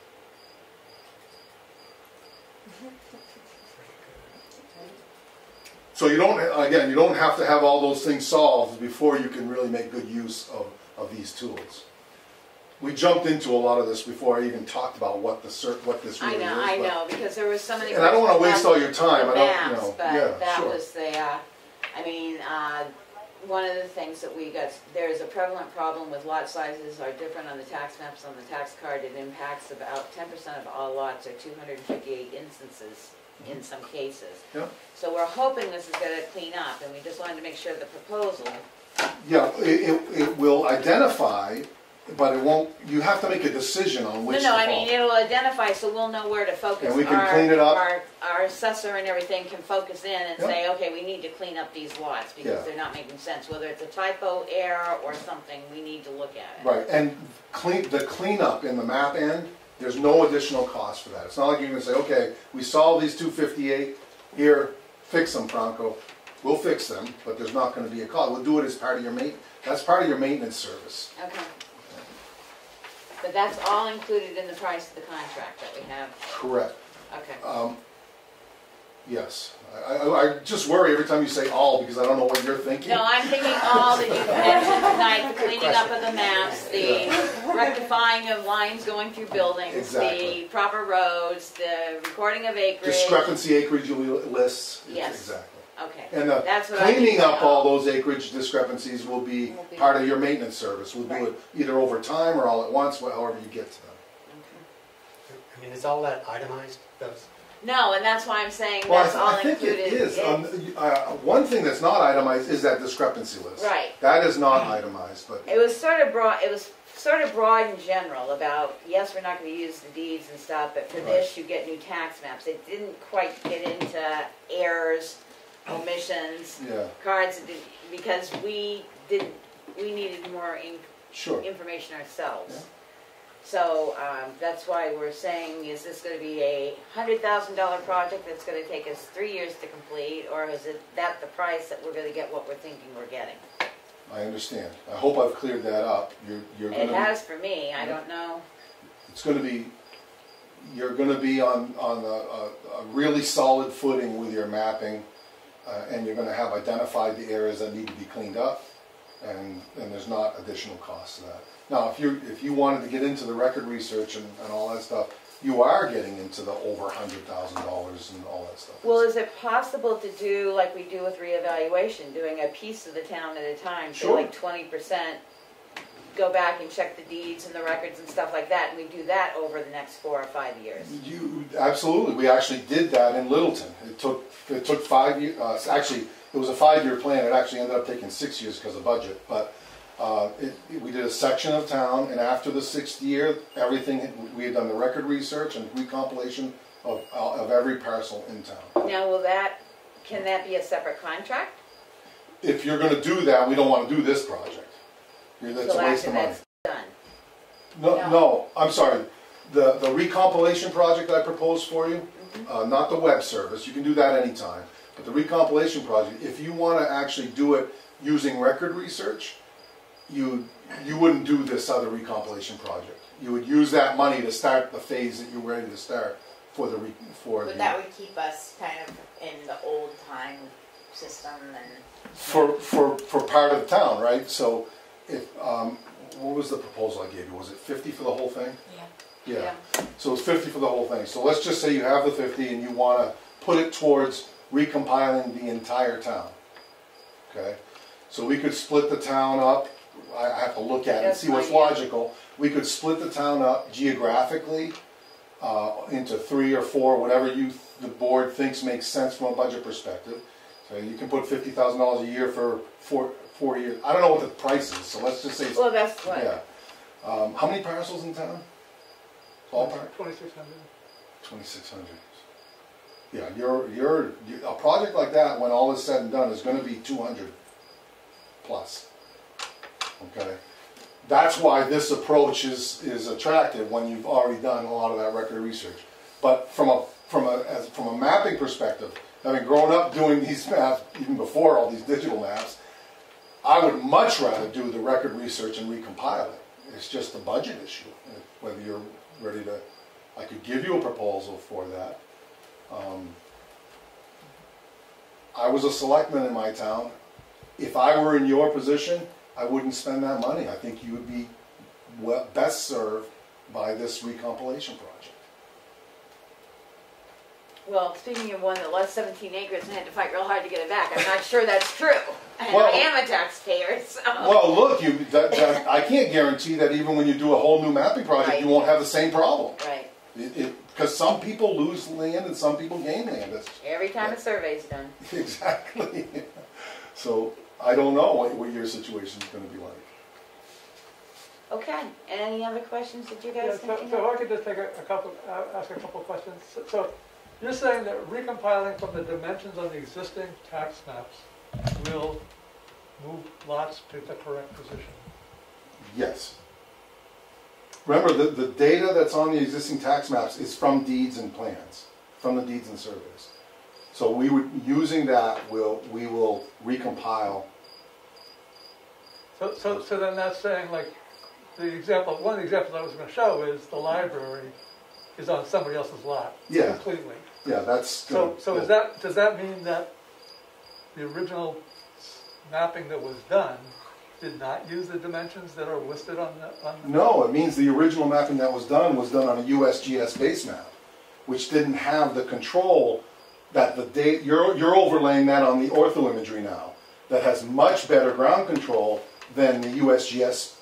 So you don't have to have all those things solved before you can really make good use of these tools. We jumped into a lot of this before I even talked about what this really is. I know, because there was so many. And I don't want to waste all your time. The maps, but yeah, that sure. was one of the things that we got. There is a prevalent problem with lot sizes are different on the tax maps on the tax card. It impacts about 10% of all lots, or 258 instances in some cases. Yeah. So we're hoping this is going to clean up, and we just wanted to make sure the proposal. Yeah, it will identify, but it won't. You have to make a decision on which. No, I mean it'll identify, so we'll know where to focus. And we can clean it up. Our assessor and everything can focus in and Yep. say, okay, we need to clean up these lots because they're not making sense. Whether it's a typo, error, or something, we need to look at it. Right, and the cleanup in the map end, there's no additional cost for that. It's not like you're going to say, okay, we solved these 258, here, fix them, Franco. We'll fix them, but there's not going to be a cost. We'll do it as part of your that's part of your maintenance service. Okay. But that's all included in the price of the contract that we have. Correct. Okay. Yes. I just worry every time you say all because I don't know what you're thinking. No, I'm thinking all that you've mentioned tonight, the cleaning up of the maps, the rectifying of lines going through buildings, Exactly. the proper roads, the recording of acreage. Discrepancy acreage lists. Yes. Exactly. Okay. And That's what I cleaning mean. up all those acreage discrepancies will be part of your maintenance service. We'll do it either over time or all at once, however you get to them. I mean, is all that itemized? No, and that's why I'm saying Well, that's all I think included. it is. One thing that's not itemized is that discrepancy list. Right. That is not itemized, but It was sort of broad. It was sort of broad in general about yes, we're not going to use the deeds and stuff, but for this you get new tax maps. It didn't quite get into errors, omissions, yeah, cards that didn't- because we needed more sure. information ourselves. Yeah. So that's why we're saying, is this going to be a $100,000 project that's going to take us 3 years to complete, or is it that the price that we're going to get what we're thinking we're getting? I understand. I hope I've cleared that up. You're going It to. has for me. I don't know. It's going to be. You're going to be on a really solid footing with your mapping, and you're going to have identified the areas that need to be cleaned up, and there's not additional costs to that. Now, if you wanted to get into the record research and all that stuff, you are getting into the over $100,000 and all that stuff. Well, is it possible to do like we do with reevaluation, doing a piece of the town at a time, so Sure. like 20%, go back and check the deeds and the records and stuff like that, and we do that over the next 4 or 5 years? Absolutely. We actually did that in Littleton. It took 5 years. Actually, it was a 5-year plan. It actually ended up taking 6 years because of budget. But we did a section of town, and after the 6th year, we had done the record research and recompilation of every parcel in town. Now, can that be a separate contract? If you're going to do that, we don't want to do this project. That's a waste of money. That's done. No, I'm sorry. The recompilation project I proposed for you, not the web service, you can do that anytime. But the recompilation project, if you want to actually do it using record research, you wouldn't do this other recompilation project. You would use that money to start the phase that you're ready to start But that would keep us kind of in the old time system and for part of the town, right? So if what was the proposal I gave you? Was it 50 for the whole thing? Yeah. So it's 50 for the whole thing. So let's just say you have the 50 and you want to put it towards recompiling the entire town. Okay? So we could split the town up. I have to look at it and see what's logical. We could split the town up geographically into 3 or 4, whatever the board thinks makes sense from a budget perspective. So you can put $50,000 a year for 4 years. I don't know what the price is, so let's just say. Well, that's what. Yeah. How many parcels in town? Ballpark? 2,600. 2,600. Yeah, a project like that, when all is said and done, is going to be 200 plus. Okay, that's why this approach is attractive when you've already done a lot of that record research. But from a mapping perspective, having grown up doing these maps even before all these digital maps, I would much rather do the record research and recompile it. It's just a budget issue. Whether you're ready to, I could give you a proposal for that. I was a selectman in my town. If I were in your position, I wouldn't spend that money. I think you would be best served by this recompilation project. Well, speaking of one that lost 17 acres and had to fight real hard to get it back, I'm not sure that's true. And Well, I am a taxpayer, so. Well, look, I can't guarantee that even when you do a whole new mapping project, you won't have the same problem. Right. Because some people lose land and some people gain land. Every time a survey's done. Exactly. So I don't know what your situation is going to be like. Okay. Any other questions that you guys think? So if I could just take ask a couple of questions. So you're saying that recompiling from the dimensions on the existing tax maps will move lots to the correct position? Yes. Remember, the data that's on the existing tax maps is from deeds and plans, from the deeds and surveys. So using that, we will recompile. So then that's saying, like, one of the examples I was going to show is the library is on somebody else's lot. Yeah. Completely. Yeah, that's. So does that mean that the original mapping that was done did not use the dimensions that are listed on the... No, it means the original mapping that was done on a USGS base map, which didn't have the control that you're overlaying that on the ortho imagery now, that has much better ground control than the USGS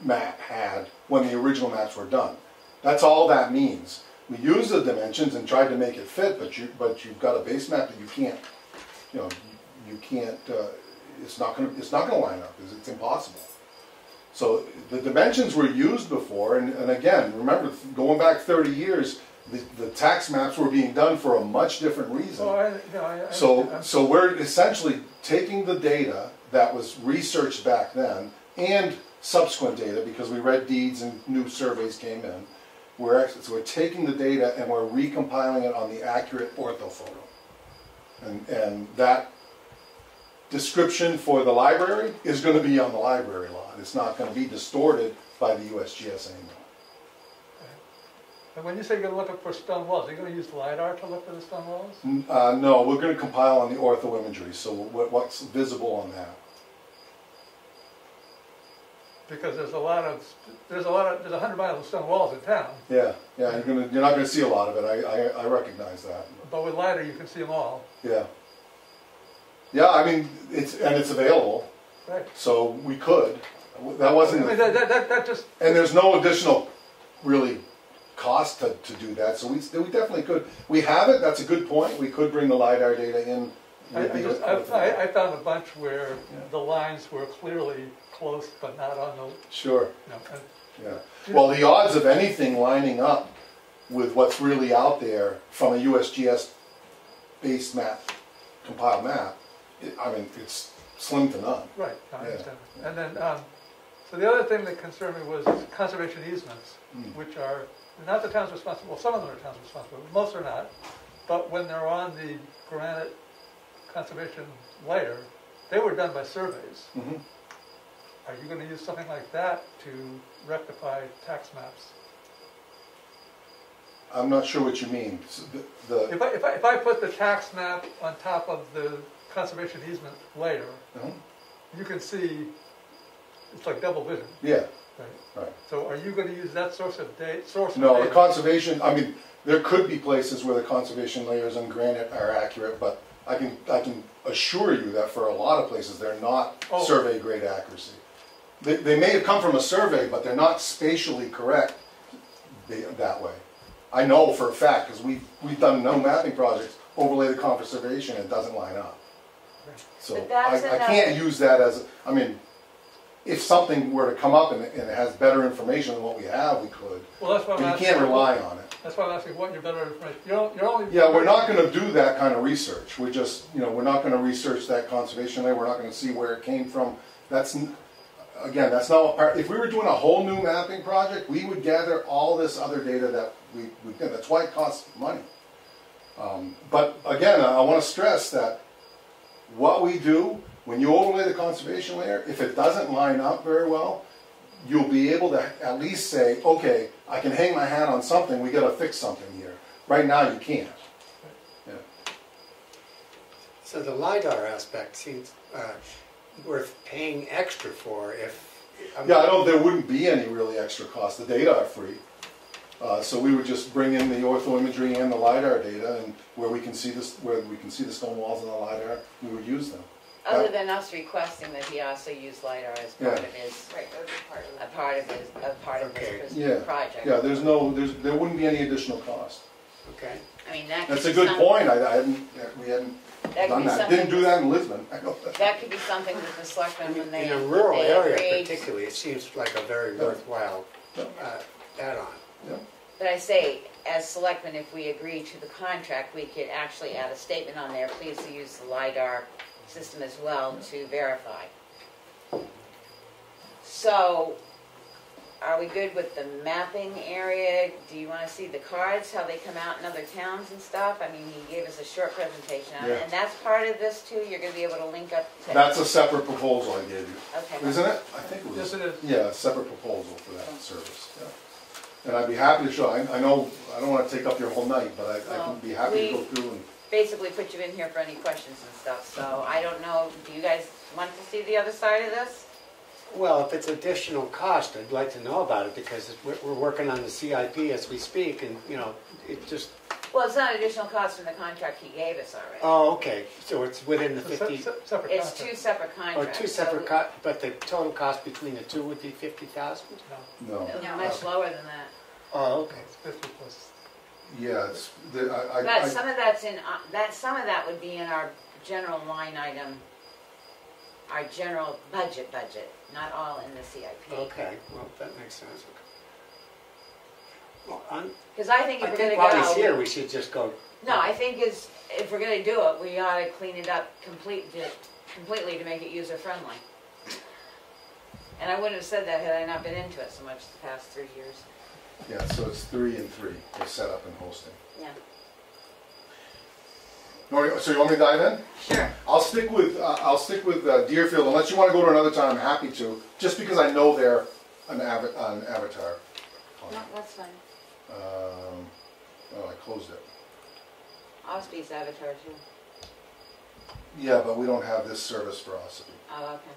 map had when the original maps were done. That's all that means. We used the dimensions and tried to make it fit, but you've got a base map that you can't, you can't. It's not going to line up. It's impossible. So the dimensions were used before, and again, remember, going back 30 years, the tax maps were being done for a much different reason. So we're essentially taking the data that was researched back then and subsequent data, because we read deeds and new surveys came in. We're taking the data and we're recompiling it on the accurate ortho photo. And that description for the library is going to be on the library lot. It's not going to be distorted by the USGS anymore. And when you say you're going to look for stone walls, are you going to use LiDAR to look for the stone walls? No, we're going to compile on the ortho imagery, so what's visible on that. Because there's 100 miles of stone walls in town. Yeah, you're not going to see a lot of it. I recognize that. But with LiDAR, you can see them all. Yeah. Yeah, I mean, it's available. Right. So we could. That wasn't. I mean, that just. And there's no additional, really, cost to do that. So we definitely could. We have it. That's a good point. We could bring the LiDAR data in. I found a bunch where the lines were clearly close, but not on the. Sure. Yeah. Well, the odds of anything lining up with what's really out there from a USGS based map, compiled map, I mean, it's slim to none. Right. I understand. And then, so the other thing that concerned me was conservation easements, which are not the town's responsible. Well, some of them are town's responsible. Most are not. But when they're on the granite conservation layer, they were done by surveys. Mm-hmm. Are you going to use something like that to rectify tax maps? I'm not sure what you mean. If I put the tax map on top of the conservation easement layer, you can see it's like double vision. Yeah. Right. So are you going to use that source of data? No, the conservation. I mean, there could be places where the conservation layers on granite are accurate, but I can assure you that for a lot of places they're not survey grade accuracy. They may have come from a survey, but they're not spatially correct that way. I know for a fact, because we've done no mapping projects, overlay the conservation, and it doesn't line up. So I can't use that as, I mean, if something were to come up and it has better information than what we have, we could. Well, that's why but you can't rely on it. That's why I'm asking what your better information. You're only. Yeah, we're not going to do that kind of research. We're just, we're not going to research that conservation layer. We're not going to see where it came from. That's, again, that's not what part. If we were doing a whole new mapping project, we would gather all this other data that we did. That's why it costs money. But again, I want to stress that what we do, when you overlay the conservation layer, if it doesn't line up very well, you'll be able to at least say, okay, I can hang my hat on something, we got to fix something here. Right now you can't. Yeah. So the LiDAR aspect seems worth paying extra for if... there wouldn't be any really extra cost. The data are free. So we would just bring in the ortho imagery and the LiDAR data, and where we can see the stone walls in the LiDAR, we would use them. Other than us requesting that he also use LiDAR as part of his, project. Yeah, there wouldn't be any additional cost. Okay. I mean, that's a good point. We hadn't done that. Didn't do that in Lisbon. That could be something that the selectmen, when they in a rural area agreed, particularly, it seems like a very worthwhile add-on. Yeah. But I say, as selectmen, if we agree to the contract, we could actually add a statement on there, please use the LiDAR system as well to verify. So, are we good with the mapping area? Do you wanna see the cards, how they come out in other towns and stuff? I mean, he gave us a short presentation on it, Yeah. and that's part of this too? You're gonna be able to link up to? That's a separate proposal I gave you. Okay. Isn't it? I think it was. Yes, it is. Yeah, a separate proposal for that service, yeah. And I'd be happy to show, I know, I don't wanna take up your whole night, but I can be happy to go through and. Basically put you in here for any questions and stuff, so I don't know, do you guys want to see the other side of this? Well, if it's additional cost, I'd like to know about it, because we're working on the CIP as we speak, and, you know, it just, Well, it's not additional cost from the contract he gave us already. oh, okay, so it's within the 50, Separate It's contract. two separate or contracts. two separate but the total cost between the two would be 50,000? No. No, much lower than that. Oh, okay. It's 50 plus. Yeah, it's, But some of that's in, some of that would be in our general line item, our general budget, not all in the CIP. Okay, well, that makes sense. Well, Because I think I if we're think gonna while he's go, here, we should just go. no, I think if we're gonna do it, we ought to clean it up completely to make it user friendly. And I wouldn't have said that had I not been into it so much the past 3 years. yeah, so it's 3 and 3, the setup and hosting. Yeah. So you want me to dive in? Sure. I'll stick with Deerfield, unless you want to go to another town, I'm happy to, just because I know they're an Avatar. No, that's fine. Oh, I closed it. Osby's Avatar too. Yeah, but we don't have this service for Ossipee. Oh, okay.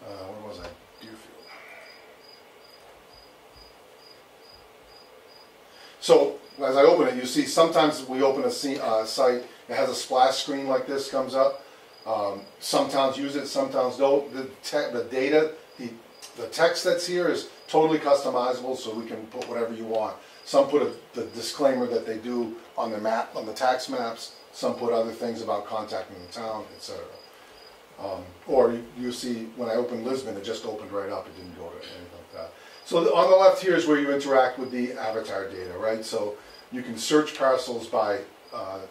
Where was I? Deerfield. So, as I open it, you see sometimes we open a site, it has a splash screen like this comes up. Some towns use it, some towns don't. The data, the text that's here is totally customizable, so we can put whatever you want. Some put the disclaimer that they do on the map, on the tax maps. Some put other things about contacting the town, etc. Or you see, when I opened Lisbon, it just opened right up. It didn't go to anything like that. So on the left here is where you interact with the Avatar data, right? So you can search parcels by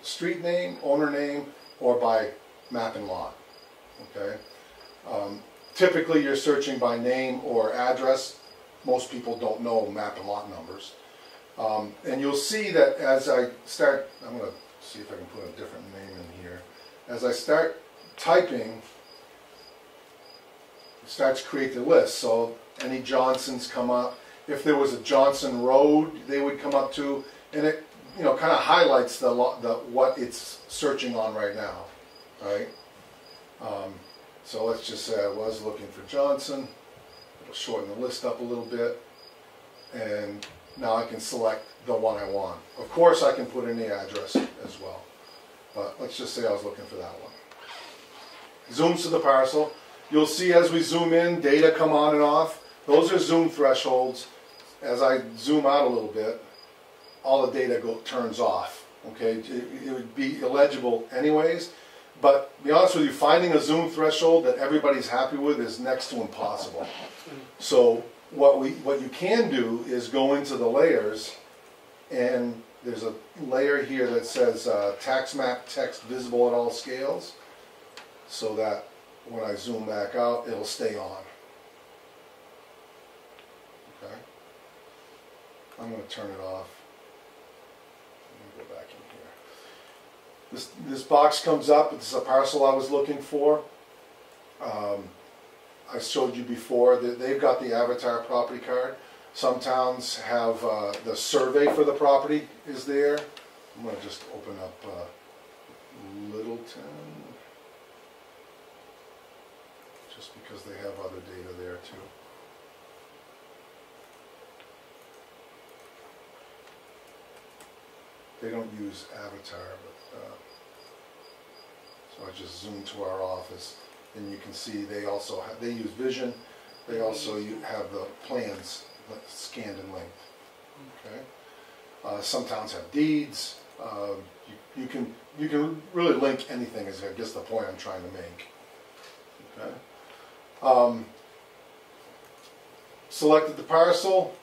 street name, owner name, or by map and lot, okay? Typically you're searching by name or address. Most people don't know map and lot numbers. And you'll see that as I start, I'm going to see if I can put a different name in here. As I start typing, it starts to create the list. So any Johnsons come up. If there was a Johnson Road, they would come up too. And it, kind of highlights the what it's searching on right now, right? So let's just say I was looking for Johnson. It'll shorten the list up a little bit. And now I can select the one I want. Of course, I can put in the address as well. But let's just say I was looking for that one. Zooms to the parcel. You'll see as we zoom in, data come on and off. Those are zoom thresholds. As I zoom out a little bit, all the data turns off. Okay, it would be illegible anyways. But to be honest with you, finding a zoom threshold that everybody's happy with is next to impossible. So what you can do is go into the layers, and there's a layer here that says tax map text visible at all scales, so that when I zoom back out, it'll stay on. Okay. I'm going to turn it off. Let me go back in here. This box comes up. This is a parcel I was looking for. I showed you before that they've got the Avatar property card. Some towns have the survey for the property is there. I'm going to just open up Littleton, just because they have other data there too. They don't use Avatar, but so I just zoom to our office, and you can see they also have, they use Vision. They also have the plans scanned and linked. Okay. Some towns have deeds. You can really link anything. Is I guess the point I'm trying to make. Okay. Selected the parcel.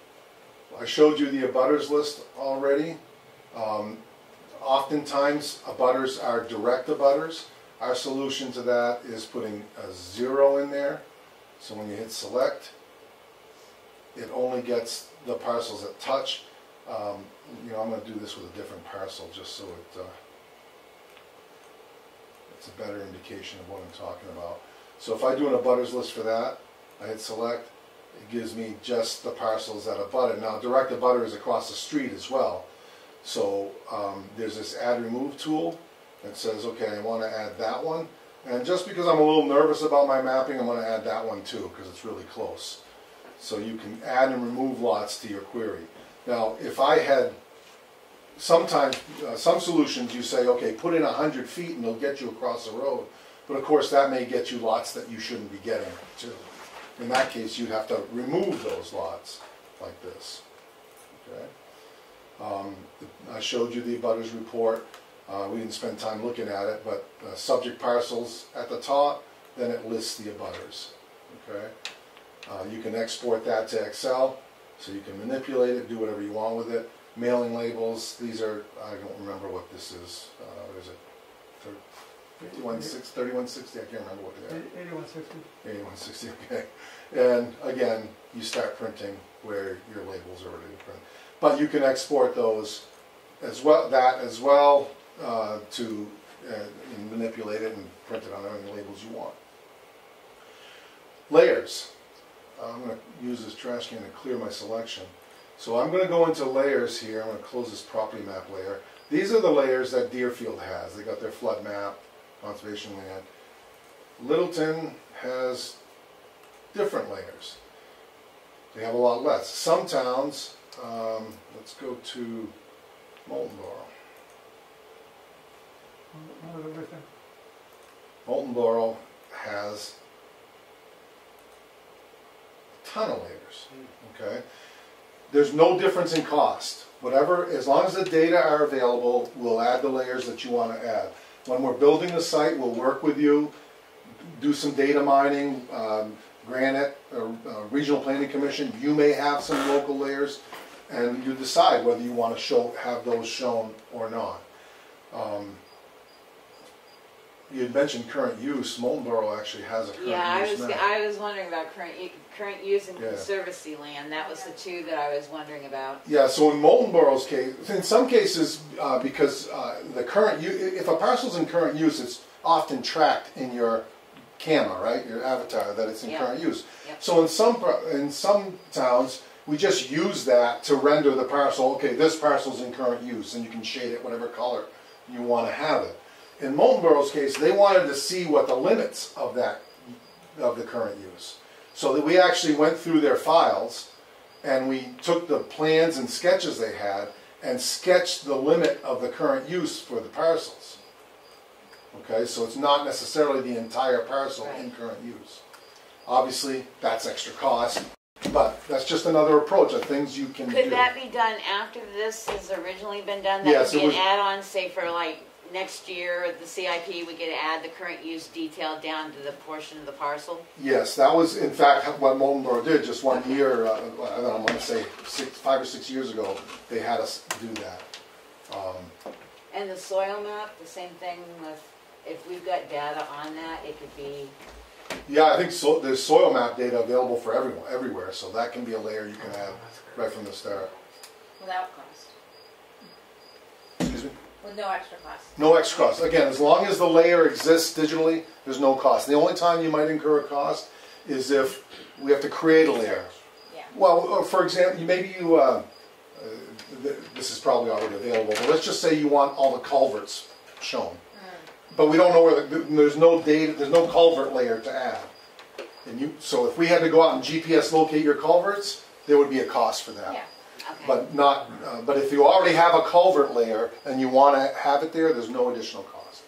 I showed you the abutters list already. Oftentimes abutters are direct abutters. Our solution to that is putting a 0 in there. So when you hit select, it only gets the parcels that touch. You know, I'm going to do this with a different parcel just so it's a better indication of what I'm talking about. So if I do an abutters list for that, I hit select, it gives me just the parcels that abut it. Now direct abutter is across the street as well. So there's this add remove tool that says, okay, I want to add that one. And just because I'm a little nervous about my mapping, I'm going to add that one too because it's really close. So you can add and remove lots to your query. Now if I had, sometimes some solutions you say, okay, put in 100 feet and they'll get you across the road. But of course that may get you lots that you shouldn't be getting too. In that case, you'd have to remove those lots like this. Okay. I showed you the abutters report. We didn't spend time looking at it, but subject parcels at the top, then it lists the abutters. Okay. You can export that to Excel, so you can manipulate it, do whatever you want with it. Mailing labels, these are, I don't remember what this is. What is it? 3160, I can't remember what they are. 8160. 8160, okay. And again, you start printing where your labels are ready to print. But you can export those as well, to manipulate it and print it on any labels you want. Layers. I'm going to use this trash can to clear my selection. So I'm going to go into layers here. I'm going to close this property map layer. These are the layers that Deerfield has. They got their flood map, conservation land. Littleton has different layers. They have a lot less. Some towns, let's go to Moultonborough. Not everything. Moultonborough has a ton of layers. Okay. There's no difference in cost. Whatever, as long as the data are available, we'll add the layers that you want to add. When we're building the site, we'll work with you, do some data mining, Granite, Regional Planning Commission, you may have some local layers, and you decide whether you want to have those shown or not. You had mentioned current use. Moultonborough actually has a current use now. I was wondering about current use and conservancy land. That was the two that I was wondering about. Yeah, so in Moultonborough's case, in some cases, because the current use, if a parcel's in current use, it's often tracked in your camera, right? Your avatar, that it's in current use. Yep. So in some towns, we just use that to render the parcel. Okay, this parcel's in current use, and you can shade it whatever color you want to have it. In Moultonborough's case, they wanted to see what the limits of the current use. So that we actually went through their files and we took the plans and sketches they had and sketched the limit of the current use for the parcels. Okay, so it's not necessarily the entire parcel in current use. Obviously, that's extra cost, but that's just another approach of things you can do. Could that be done after this has originally been done? That Yes, would be an add-on, say for like next year, the CIP, we could add the current use detail down to the portion of the parcel? Yes, that was in fact what Moultonborough did just 1 year, I want to say 5 or 6 years ago, they had us do that. And the soil map, the same thing with, if we've got data on that, it could be... Yeah, I think there's soil map data available for everyone, everywhere, so that can be a layer you can add right from the start. Without cost. Excuse me? With no extra cost. No extra cost. Again, as long as the layer exists digitally, there's no cost. The only time you might incur a cost is if we have to create a layer. Yeah. Well, for example, maybe this is probably already available, but let's just say you want all the culverts shown. But we don't know where, there's no data, there's no culvert layer to add. So if we had to go out and GPS locate your culverts, there would be a cost for that. Yeah. Okay. But if you already have a culvert layer and you want to have it there, there's no additional cost.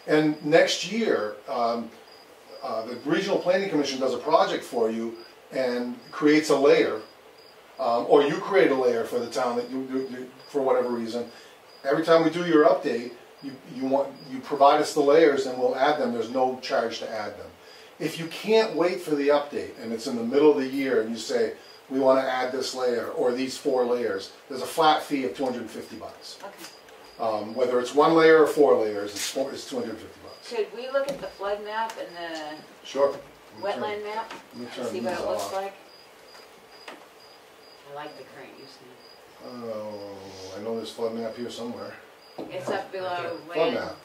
And next year, the Regional Planning Commission does a project for you and creates a layer, or you create a layer for the town that you do for whatever reason. Every time we do your update, you provide us the layers and we'll add them. There's no charge to add them. If you can't wait for the update and it's in the middle of the year and you say, we want to add this layer or these 4 layers, there's a flat fee of $250. Okay. Whether it's 1 layer or 4 layers, it's $250. Could we look at the flood map and the Sure. wetland map and see what it looks like? I like the current use map. Oh, I know there's flood map here somewhere. It's up below Flood land. map.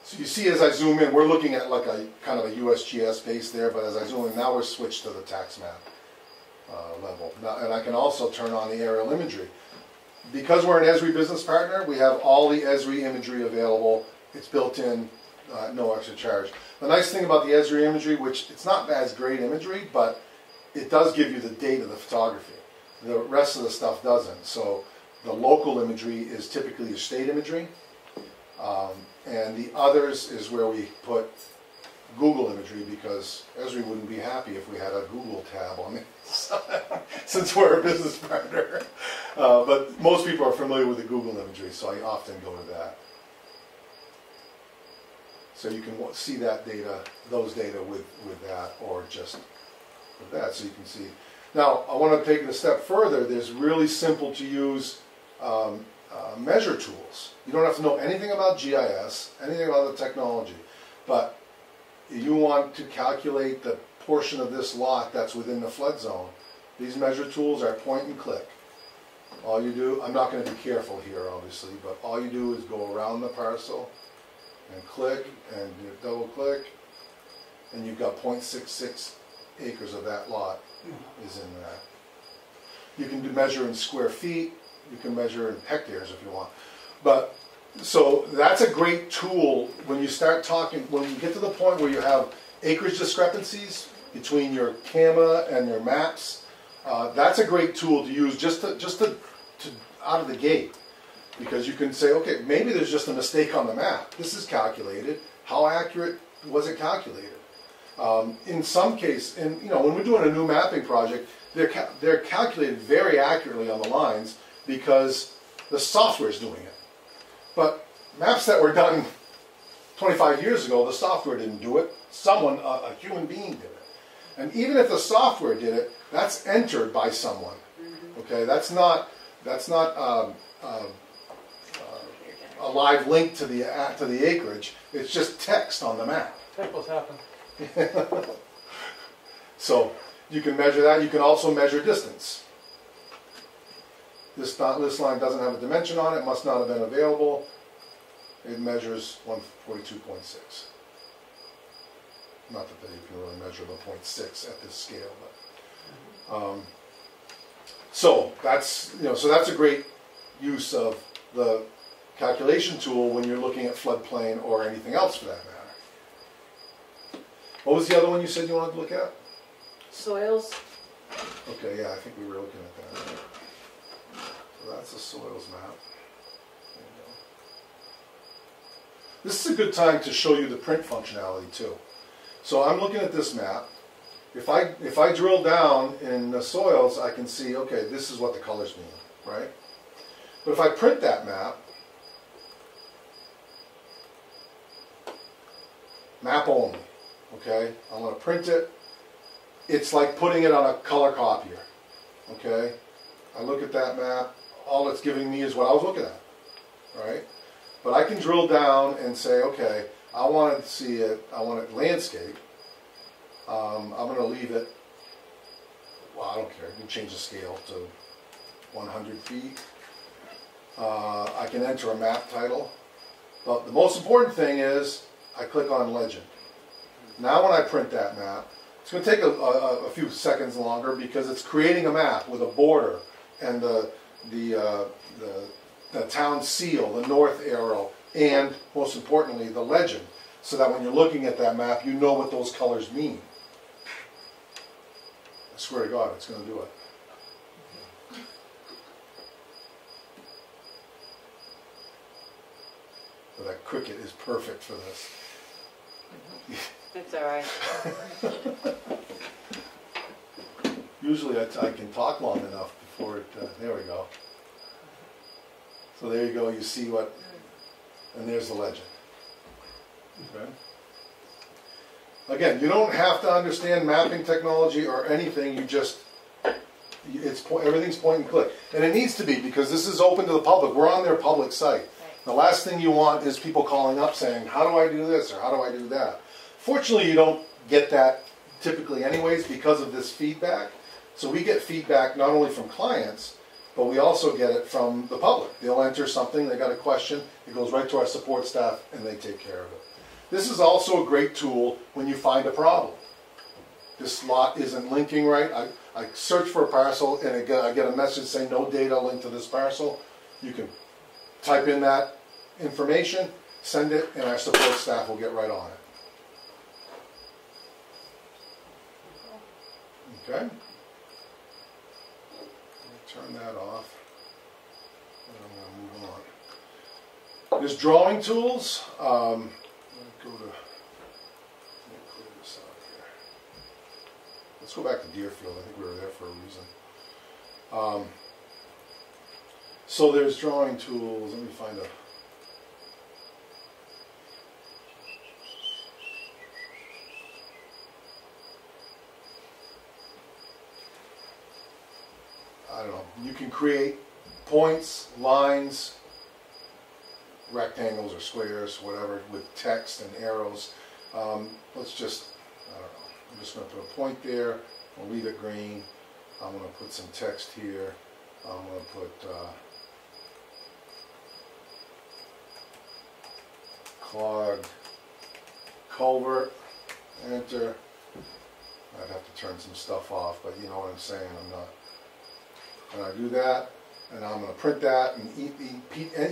So you see as I zoom in, we're looking at like a kind of a USGS base there, but as I zoom in, now we're switched to the tax map level. Now, and I can also turn on the aerial imagery. Because we're an Esri business partner, we have all the Esri imagery available. It's built in, no extra charge. The nice thing about the Esri imagery, which it's not as great imagery, but it does give you the date of the photography. The rest of the stuff doesn't. So the local imagery is typically your state imagery. And the others is where we put Google imagery, because Esri wouldn't be happy if we had a Google tab on it, since we're a business partner. But most people are familiar with the Google imagery, so I often go to that. So you can see that data, those data with that, or just with that, so you can see. Now, I want to take it a step further. There's really simple to use measure tools. You don't have to know anything about GIS, anything about the technology, but you want to calculate the portion of this lot that's within the flood zone. These measure tools are point and click. All you do, I'm not going to be careful here obviously, but all you do is go around the parcel and click and you double click, and you've got 0.66 acres of that lot is in that. You can measure in square feet, you can measure in hectares if you want. But so that's a great tool when you start talking, when you get to the point where you have acreage discrepancies between your CAMA and your maps. That's a great tool to use just to out of the gate, because you can say, okay, maybe there's just a mistake on the map. This is calculated. How accurate was it calculated? In some case, when we're doing a new mapping project, they're calculated very accurately on the lines because the software is doing it. But maps that were done 25 years ago, the software didn't do it. Someone, a human being did it. And even if the software did it, that's entered by someone. Okay, that's not a live link to the acreage. It's just text on the map. Typos happen. So you can measure that. You can also measure distance. This line doesn't have a dimension on it, must not have been available. It measures 142.6. Not that you can really measure the 0.6 at this scale, but so that's a great use of the calculation tool when you're looking at floodplain or anything else for that matter. What was the other one you said you wanted to look at? Soils. Okay, yeah, I think we were looking at that. So that's the soils map. There you go. This is a good time to show you the print functionality too. So I'm looking at this map. If I drill down in the soils, I can see, okay, this is what the colors mean, right? But if I print that map, map only, okay? I'm going to print it. It's like putting it on a color copier, okay? I look at that map, all it's giving me is what I was looking at, right? But I can drill down and say, okay, I want to see it, I want it landscape. I'm going to leave it, well, I don't care, you can change the scale to 100 feet. I can enter a map title. But the most important thing is I click on legend. Now when I print that map, it's going to take a few seconds longer because it's creating a map with a border and the town seal, the north arrow, and most importantly the legend, so that when you're looking at that map you know what those colors mean. I swear to God, it's going to do it. But that cricket is perfect for this. It's all right. Usually I can talk long enough before it, there we go. So there you go, you see what, and there's the legend. Okay. Again, you don't have to understand mapping technology or anything, everything's point and click. And it needs to be, because this is open to the public, we're on their public site. The last thing you want is people calling up saying, how do I do this or how do I do that? Fortunately, you don't get that typically anyways because of this feedback. So we get feedback not only from clients, but we also get it from the public. They'll enter something, they got a question, it goes right to our support staff and they take care of it. This is also a great tool when you find a problem. This lot isn't linking right. I search for a parcel and I get a message saying no data linked to this parcel. You can type in that information, send it, and our support staff will get right on it. Okay? Let me turn that off. And I'm going to move on. There's drawing tools. Let me go to, let me clear this out here. Let's go back to Deerfield. I think we were there for a reason. So there's drawing tools. Let me find a. I don't know. You can create points, lines, rectangles or squares, whatever, with text and arrows. Let's just, I don't know. I'm just going to put a point there. I'll leave it green. I'm going to put some text here. I'm going to put clogged culvert, enter. I'd have to turn some stuff off, but you know what I'm saying. I'm not. And I do that, and I'm going to print that and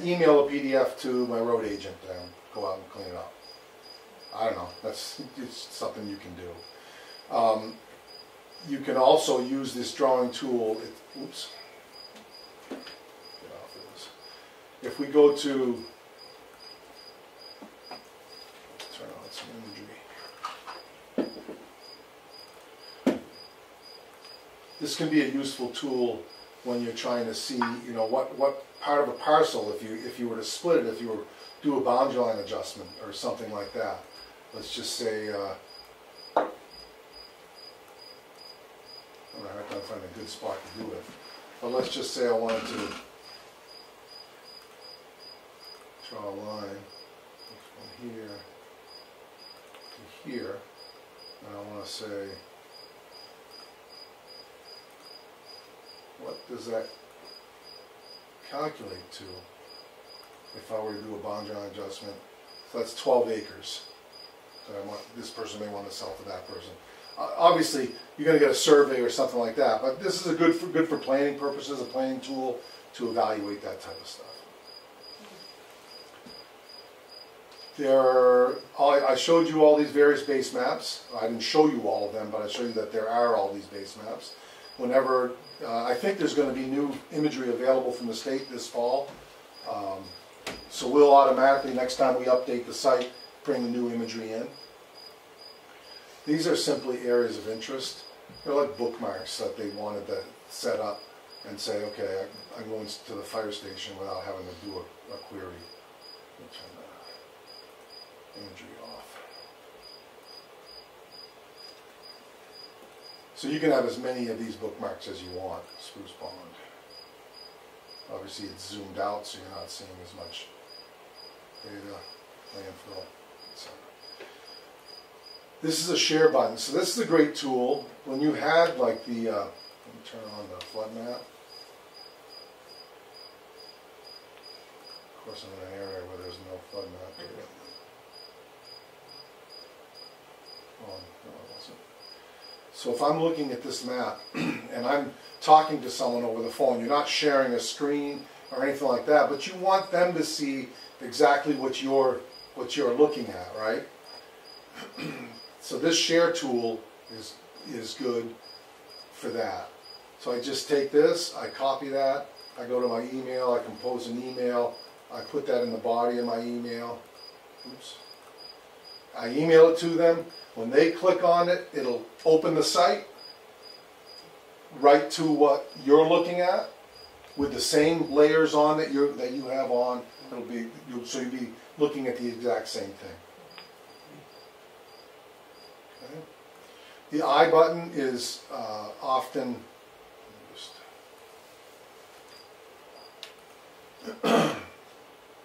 email a PDF to my road agent and go out and clean it up. I don't know. That's it's something you can do. You can also use this drawing tool. Oops. Get off of this. If we go to turn on some imagery. This can be a useful tool when you're trying to see, you know, what part of a parcel, if you were to split it, if you were to do a boundary line adjustment or something like that. Let's just say, I'm going to find a good spot to do it. But let's just say I wanted to draw a line from here to here, and I want to say, what does that calculate to if I were to do a boundary line adjustment? So that's 12 acres. So I want, this person may want to sell to that person. Obviously, you're going to get a survey or something like that, but this is a good for planning purposes, a planning tool to evaluate that type of stuff. I showed you all these various base maps. I didn't show you all of them, but I showed you that there are all these base maps. Whenever, I think there's going to be new imagery available from the state this fall. So we'll automatically, next time we update the site, bring the new imagery in. These are simply areas of interest. They're like bookmarks that they wanted to set up and say, okay, I'm going to the fire station without having to do a query. Let me turn the imagery off. So you can have as many of these bookmarks as you want. Spruce Pond. Obviously it's zoomed out so you're not seeing as much data, landfill, etc. This is a share button. So this is a great tool. When you had like the, let me turn on the flood map. Of course I'm in an area where there's no flood map data. Oh, no, it wasn't. So if I'm looking at this map and I'm talking to someone over the phone, you're not sharing a screen or anything like that, but you want them to see exactly what you're looking at, right? So this share tool is good for that. So I just take this, I copy that, I go to my email, I compose an email, I put that in the body of my email. Oops. I email it to them. When they click on it, it'll open the site right to what you're looking at with the same layers on that you have on. It'll be so you'll be looking at the exact same thing. Okay. The I button is often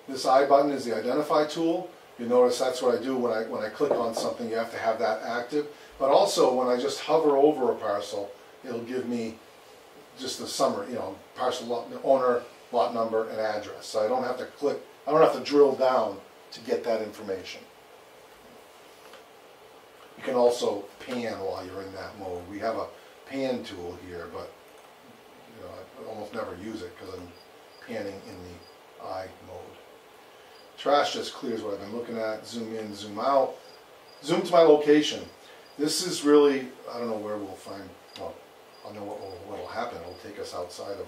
this I button is the identify tool. You notice that's what I do when I click on something. You have to have that active. But also when I just hover over a parcel, it'll give me just a summary, parcel lot, owner, lot number, and address. So I don't have to click, I don't have to drill down to get that information. You can also pan while you're in that mode. We have a pan tool here, but I almost never use it because I'm panning in the I mode. Trash just clears what I've been looking at. Zoom in, zoom out. Zoom to my location. This is really, I don't know where we'll find, well, I'll know what will happen. It'll take us outside of,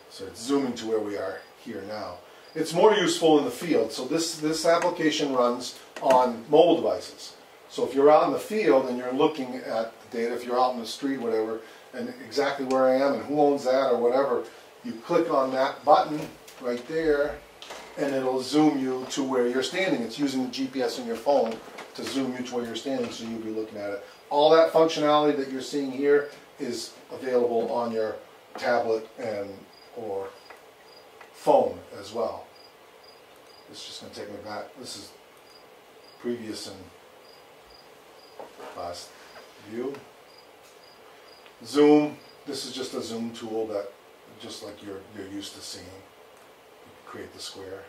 so it's zooming to where we are here now. It's more useful in the field. So this application runs on mobile devices. So if you're out in the field and you're looking at the data, if you're out in the street, whatever, and exactly where I am and who owns that or whatever, you click on that button right there and it'll zoom you to where you're standing. It's using the GPS on your phone to zoom you to where you're standing, so you'll be looking at it. All that functionality that you're seeing here is available on your tablet and or phone as well. It's just going to take me back. This is previous and last view. Zoom. This is just a zoom tool that, just like you're used to seeing. You create the square.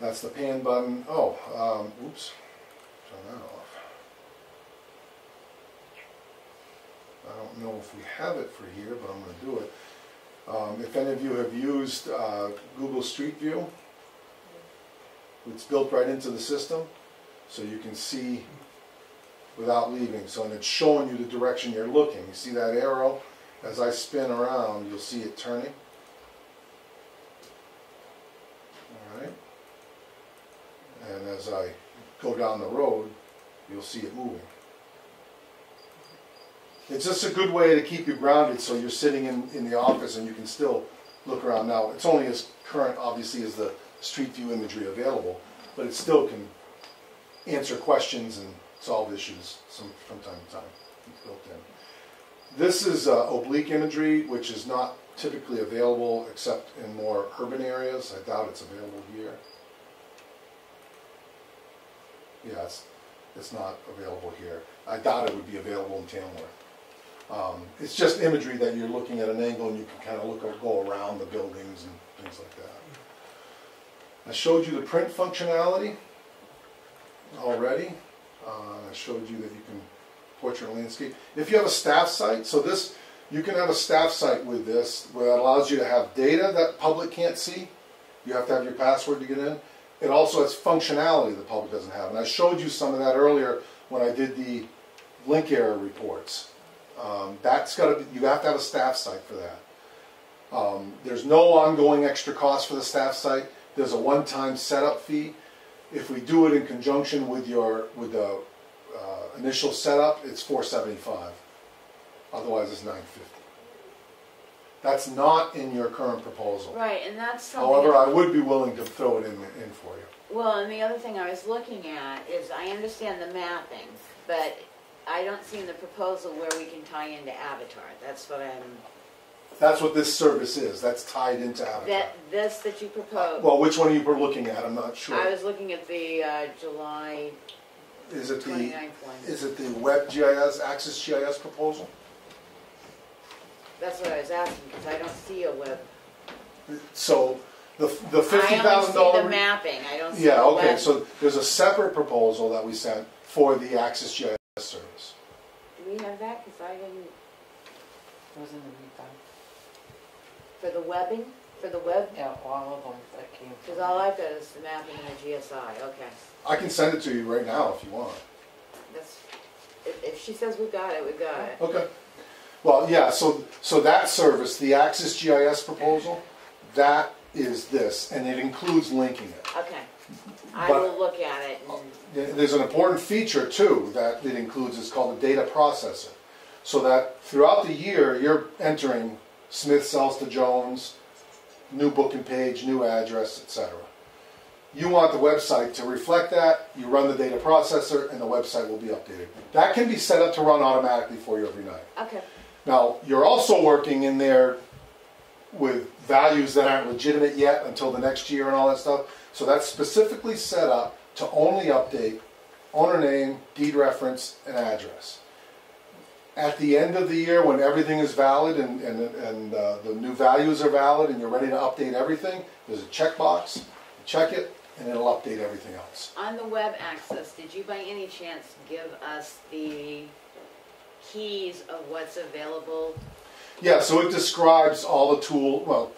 That's the pan button. Oh, oops. Turn that off. I don't know if we have it for here, but I'm going to do it. If any of you have used Google Street View, it's built right into the system, so you can see without leaving. So, and it's showing you the direction you're looking. You see that arrow? As I spin around, you'll see it turning. All right. And as I go down the road, you'll see it moving. It's just a good way to keep you grounded, so you're sitting in the office and you can still look around. Now, it's only as current, obviously, as the Street View imagery available, but it still can answer questions and solve issues from time to time. It's built in. This is oblique imagery, which is not typically available except in more urban areas. I doubt it's available here. Yeah, it's not available here. I doubt it would be available in Tamworth. It's just imagery that you're looking at an angle and you can kind of go around the buildings and things like that. I showed you the print functionality already. I showed you that you can portrait landscape. If you have a staff site, so this, you can have a staff site with this where it allows you to have data that public can't see. You have to have your password to get in. It also has functionality the public doesn't have. And I showed you some of that earlier when I did the link error reports. That's got to be, you have to have a staff site for that. There's no ongoing extra cost for the staff site. There's a one-time setup fee. If we do it in conjunction with the initial setup, it's $475. Otherwise, it's $950. That's not in your current proposal. Right, and that's something. However, I would be willing to throw it in for you. Well, and the other thing I was looking at is I understand the mapping, but I don't see in the proposal where we can tie into Avatar. That's what I'm. That's what this service is. That's tied into Avatar. That you proposed. Well, which one are you looking at? I'm not sure. I was looking at the July 29th one. Is it the Web GIS, Access GIS proposal? That's what I was asking, because I don't see a web. So the $50,000. I only see the mapping. I don't see. Yeah. Okay. Web. So there's a separate proposal that we sent for the Access GIS service. Do we have that? Because I didn't. It was in the meantime. For the webbing? For the web? Yeah, all of them that came. Because all I've got is the mapping and the GSI. Okay. I can send it to you right now if you want. That's. If she says we've got it, we've got it. Okay. Well, yeah. So that service, the Access GIS proposal, that is this, and it includes linking it. Okay. I will look at it. And there's an important feature too that it includes. It's called a data processor, so that throughout the year you're entering Smith sells to Jones, new booking page, new address, etc. You want the website to reflect that. You run the data processor, and the website will be updated. That can be set up to run automatically for you every night. Okay. Now, you're also working in there with values that aren't legitimate yet until the next year and all that stuff. So that's specifically set up to only update owner name, deed reference, and address. At the end of the year, when everything is valid and the new values are valid and you're ready to update everything, there's a checkbox, you check it, and it'll update everything else. On the web access, did you by any chance give us the keys of what's available? Yeah, so it describes all the tool, well,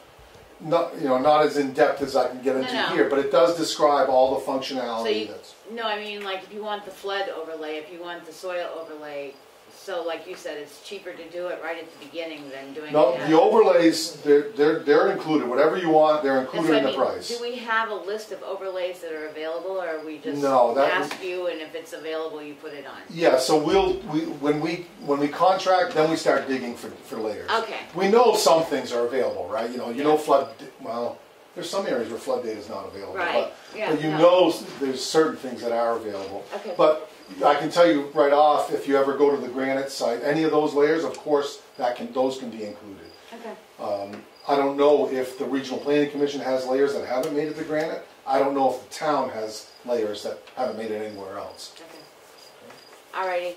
not as in-depth as I can get into here, but it does describe all the functionality. No, I mean, like, if you want the flood overlay, if you want the soil overlay, so like you said, it's cheaper to do it right at the beginning than doing it. No, the overlays, they're included. Whatever you want, they're included in the price. Do we have a list of overlays that are available, or are we just ask you, and if it's available, you put it on? Yeah, so when we contract, then we start digging for layers. Okay. We know some things are available, right? You know flood. Well, there's some areas where flood data is not available, right? But you know there's certain things that are available. Okay. But I can tell you right off, if you ever go to the granite site, any of those layers, of course, those can be included. Okay. I don't know if the Regional Planning Commission has layers that haven't made it to granite. I don't know if the town has layers that haven't made it anywhere else. Okay. Alrighty.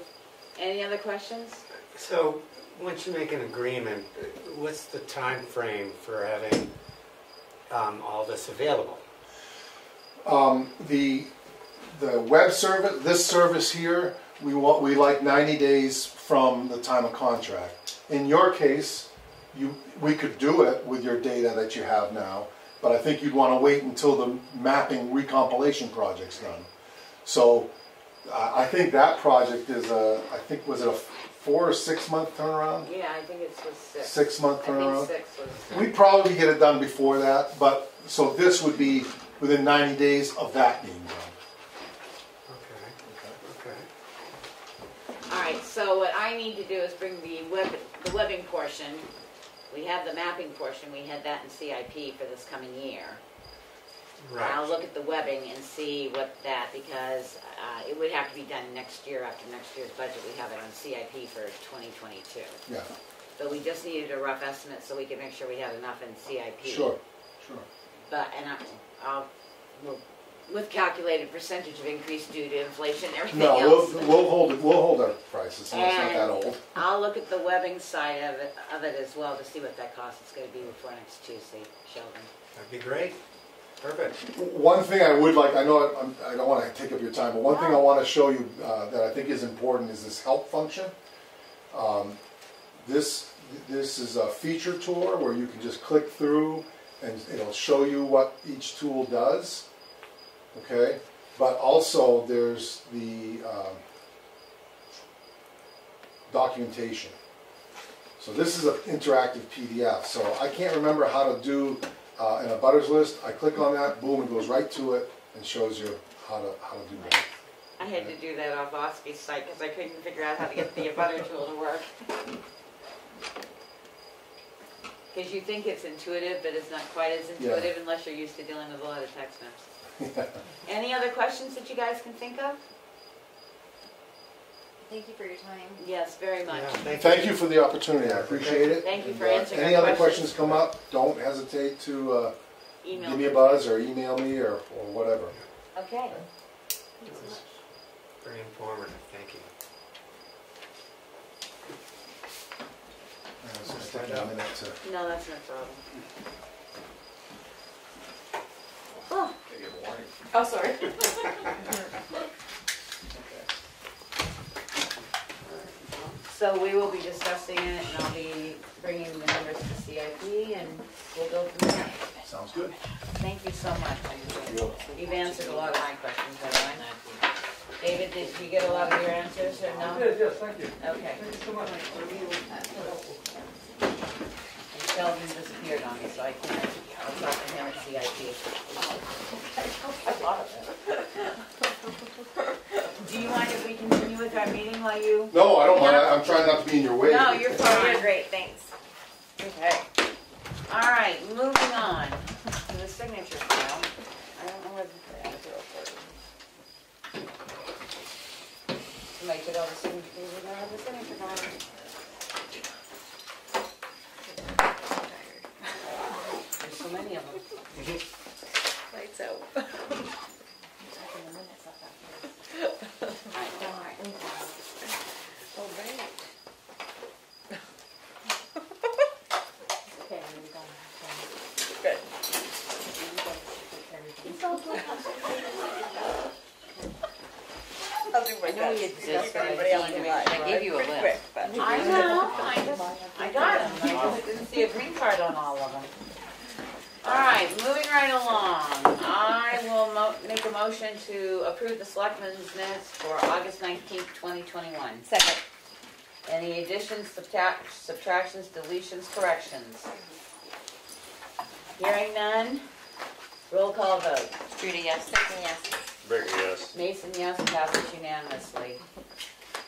Any other questions? So, once you make an agreement, what's the time frame for having all this available? The web service, this service here, we like 90 days from the time of contract. In your case, we could do it with your data that you have now, but I think you'd want to wait until the mapping recompilation project's done. So I think that project is was it a 4 or 6 month turnaround? Yeah, I think it was 6. 6 month turnaround. I think 6 was. We'd probably get it done before that, but so this would be within 90 days of that being done. All right, so what I need to do is bring the webbing portion. We have the mapping portion. We had that in CIP for this coming year. Right. I'll look at the webbing and see because it would have to be done next year after next year's budget. We have it on CIP for 2022. Yeah. But we just needed a rough estimate so we could make sure we have enough in CIP. Sure. But with calculated percentage of increase due to inflation and everything else. We'll hold our prices. It's not that old. I'll look at the webbing side of it as well to see what that cost is going to be before next Tuesday, Sheldon. That'd be great. Perfect. One thing I would like, I know I don't want to take up your time, but one thing I want to show you that I think is important is this help function. This is a feature tour where you can just click through and it'll show you what each tool does. Okay, but also there's the documentation. So this is an interactive PDF. So I can't remember how to do an abutters list. I click on that, boom, it goes right to it and shows you how to do that. I had to do that off Ospey's site because I couldn't figure out how to get the abutter tool to work. Because you think it's intuitive, but it's not quite as intuitive unless you're used to dealing with a lot of text maps. Any other questions that you guys can think of? Thank you for your time. Yes, very much. Yeah, Thank you for the opportunity. I appreciate it. Thank you for answering any our other questions come up, don't hesitate to give me a buzz or email me or whatever. Okay. It was very informative. Thank you. No, that's no problem. Oh. Oh, sorry. So we will be discussing it, and I'll be bringing the numbers to CIP, and we'll go from there. Sounds good. Thank you so much. You've answered a lot of my questions, by the way. David, did you get a lot of your answers, or no? I did, yes, thank you. Okay. Thank you so much. And Sheldon disappeared on me, so I can't. I'll talk to him at CIP. Do you mind if we continue with our meeting while you? No, I don't mind. I'm trying not to be in your way. No, you're fine. You're great, thanks. Okay. All right, moving on to the signature file. I don't know where the somebody put all the signatures in there on the signature file. There's so many of them. Lights out. know you exist, but Everybody else can I gave you a list. I know, I got them. I didn't see a green card on all of them. All right, moving right along. I will make a motion to approve the Selectmen's minutes for August 19th, 2021. Second. Any additions, subtractions, deletions, corrections? Hearing none. Roll call vote. Judy, yes. Susan, yes. Berger, yes. Mason, yes, passes unanimously.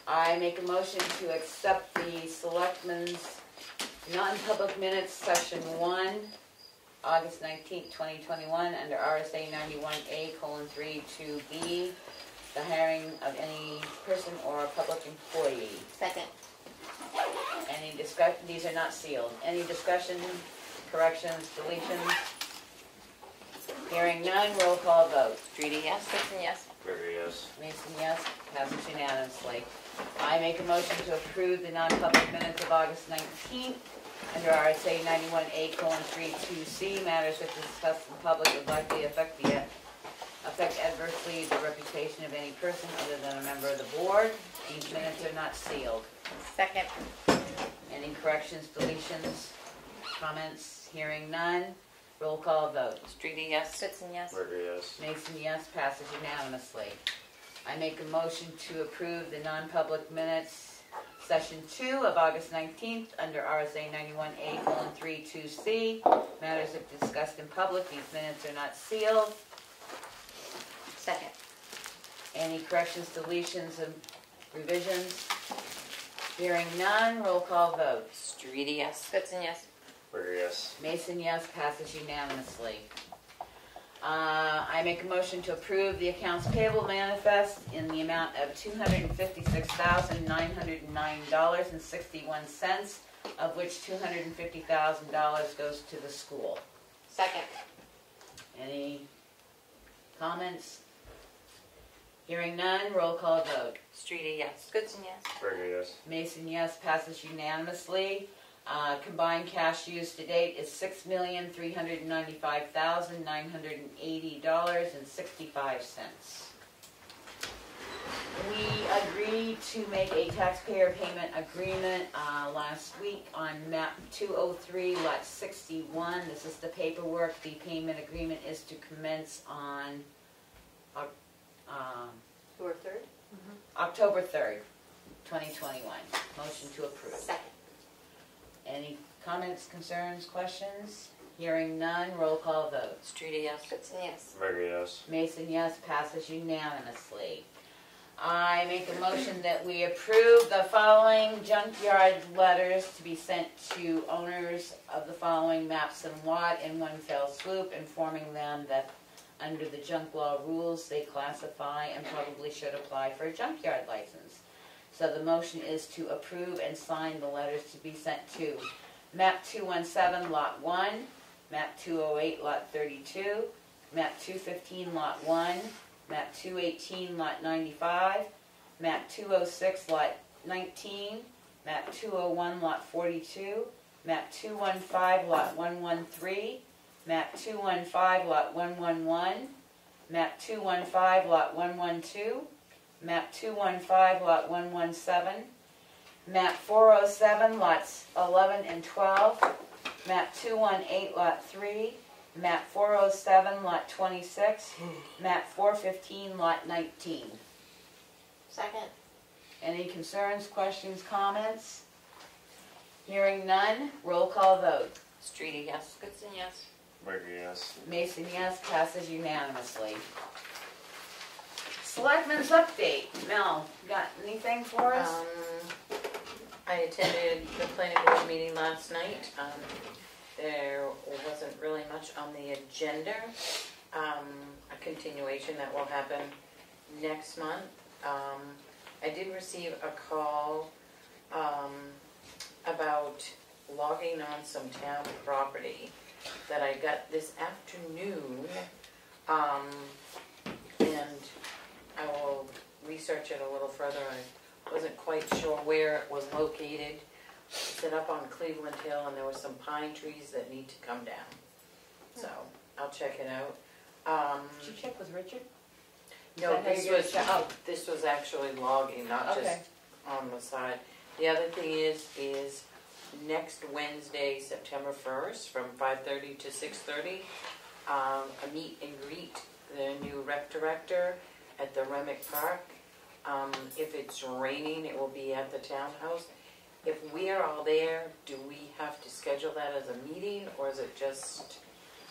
I make a motion to accept the Selectmen's non-public minutes, Session 1, August 19th, 2021, under RSA 91A:3 to B, the hiring of any person or public employee. Second. Any discussion? These are not sealed. Any discussion, corrections, deletions? Hearing none, roll call vote. Judy, yes. Susan, yes. Berger, yes. Mason, yes, passes unanimously. I make a motion to approve the non-public minutes of August 19th under RSA 91A:32C, matters that discussed in public would likely affect adversely the reputation of any person other than a member of the board. These minutes are not sealed. Second. Any corrections, deletions, comments? Hearing none, roll call vote. Judy, yes. Susan, yes. Berger, yes. Mason, yes, passes unanimously. I make a motion to approve the non-public minutes, Session 2 of August 19th, under RSA 91A:32C, matters if discussed in public. These minutes are not sealed. Second. Any corrections, deletions, and revisions? Hearing none, roll call vote. Judy, yes. Susan, yes. Berger, yes. Mason, yes, passes unanimously. I make a motion to approve the accounts payable manifest in the amount of $256,909.61, of which $250,000 goes to the school. Second. Any comments? Hearing none, roll call vote. Judy, yes. Susan, yes. Berger, yes. Mason, yes, passes unanimously. Combined cash used to date is $6,395,980.65. We agreed to make a taxpayer payment agreement last week on map 203, lot 61. This is the paperwork. The payment agreement is to commence on October 3rd, 2021. Motion to approve. Second. Any comments, concerns, questions? Hearing none, roll call vote. Judy, yes. Susan, yes. Berger, yes. Mason, yes, passes unanimously. I make a motion that we approve the following junkyard letters to be sent to owners of the following maps and lot in one fell swoop, informing them that under the junk law rules, they classify and probably should apply for a junkyard license. So the motion is to approve and sign the letters to be sent to map 217, lot 1, map 208, lot 32, map 215, lot 1, map 218, lot 95, map 206, lot 19, map 201, lot 42, map 215, lot 113, map 215, lot 111, map 215, lot 112, map 215, lot 117, map 407, lots 11 and 12, map 218, lot 3, map 407, lot 26, map 415, lot 19. Second. Any concerns, questions, comments? Hearing none, roll call vote. Judy, yes. Susan, yes. Berger, yes. Mason, yes, passes unanimously. Selectmen's update. Mel, got anything for us? I attended the planning board meeting last night. There wasn't really much on the agenda. A continuation that will happen next month. I did receive a call about logging on some town property that I got this afternoon, and I will research it a little further. I wasn't quite sure where it was located. It's set up on Cleveland Hill, and there were some pine trees that need to come down. So I'll check it out. Did you check with Richard? No, Is that how you're gonna show- this was actually logging, not just Okay. on the side. The other thing is next Wednesday, September 1st, from 5:30 to 6:30, a meet and greet, the new rec director at the Remick Park. If it's raining, it will be at the townhouse. If we are all there, do we have to schedule that as a meeting, or is it just?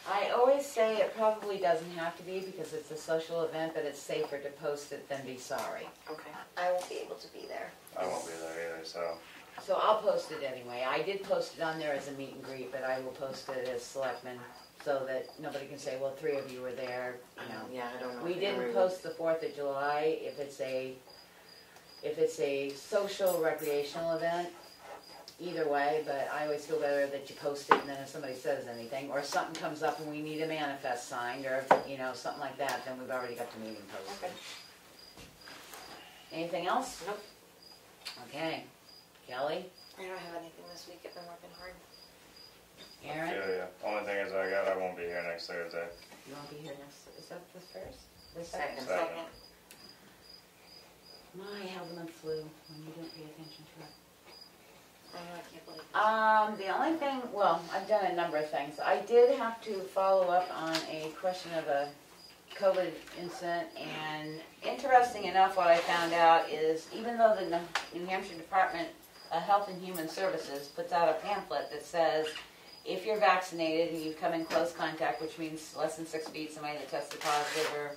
I always say it probably doesn't have to be because it's a social event, but it's safer to post it than be sorry. Okay. I won't be able to be there. I won't be there either, so. So I'll post it anyway. I did post it on there as a meet and greet, but I will post it as Selectmen so that nobody can say, well, 3 of you were there, you know. Yeah, I don't know. We if didn't everyone- post the 4th of July. If it's a social recreational event, either way, but I always feel better that you post it and then if somebody says anything, or something comes up and we need a manifest signed, or, you know, something like that, then we've already got the meeting posted. Okay. Anything else? Nope. Okay. Kelly? I don't have anything this week. I've been working hard. Aaron? Yeah. Only thing is I won't be here next Thursday. You won't be here next, is that the first? The Second. Second. My, how the month flew when you don't pay attention to it. I know, I can't believe The only thing, well, I've done a number of things. I did have to follow up on a question of a COVID incident, and interesting enough, what I found out is even though the New Hampshire Department of Health and Human Services puts out a pamphlet that says if you're vaccinated and you've come in close contact, which means less than 6 feet, somebody that tested positive or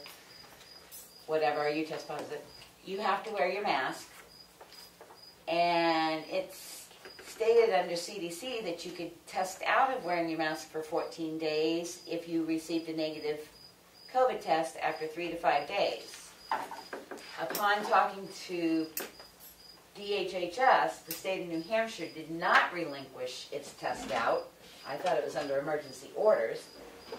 whatever, you test positive, you have to wear your mask. And it's stated under CDC that you could test out of wearing your mask for 14 days if you received a negative COVID test after 3 to 5 days. Upon talking to DHHS, the state of New Hampshire did not relinquish its test out. I thought it was under emergency orders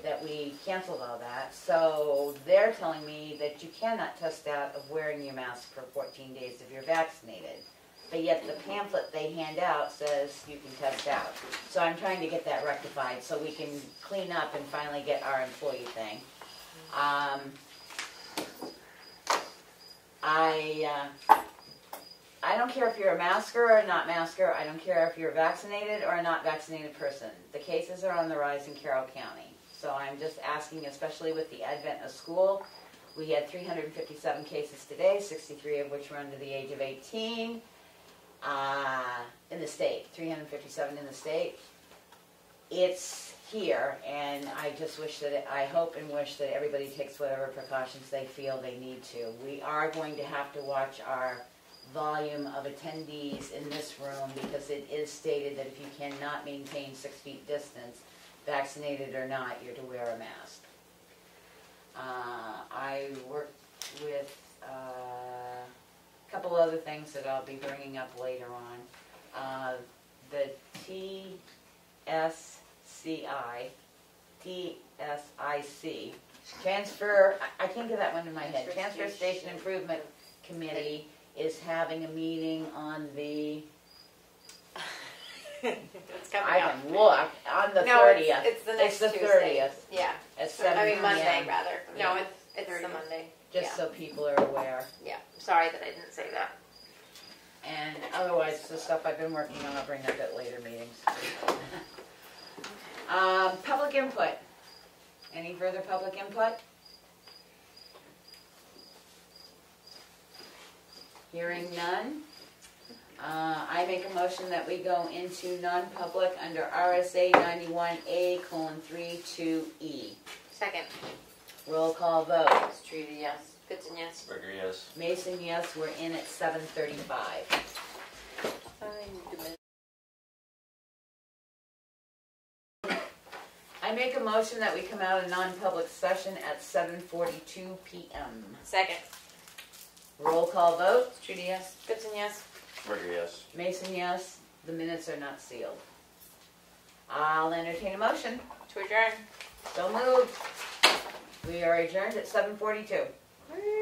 that we canceled all that. So they're telling me that you cannot test out of wearing your mask for 14 days if you're vaccinated. But yet the pamphlet they hand out says you can test out. So I'm trying to get that rectified so we can clean up and finally get our employee thing. I don't care if you're a masker or a not masker. I don't care if you're vaccinated or a not vaccinated person. The cases are on the rise in Carroll County. So I'm just asking, especially with the advent of school, we had 357 cases today, 63 of which were under the age of 18 in the state, 357 in the state. It's here, and I just wish that, I hope and wish that everybody takes whatever precautions they feel they need to. We are going to have to watch our volume of attendees in this room because it is stated that if you cannot maintain 6 feet distance, vaccinated or not, you're to wear a mask. I worked with a couple other things that I'll be bringing up later on. The TSIC, Transfer, I can't get that one in my head, Transfer Station Improvement Committee is having a meeting on the, It's coming I up. can look, on the No, 30th. it's the next It's the Tuesday. 30th Yeah. at 7 I mean, Monday, p.m. rather. No, Yeah. it's the Monday. Just Yeah. so people are aware. Yeah. Sorry that I didn't say that. And otherwise, the stuff I've been working on, I'll bring up at later meetings. Public input. Any further public input? Hearing none. I make a motion that we go into non-public under RSA 91A:3(2)E. Second. Roll call vote. Streety, yes. Goodson, yes. Burger, yes. Mason, yes. We're in at 7:35. I make a motion that we come out of non-public session at 7:42 p.m. Second. Roll call vote. Streety, yes. Goodson, yes. Burger, yes. Mason, yes. The minutes are not sealed. I'll entertain a motion. To adjourn. So moved. We are adjourned at 7:42. Woo.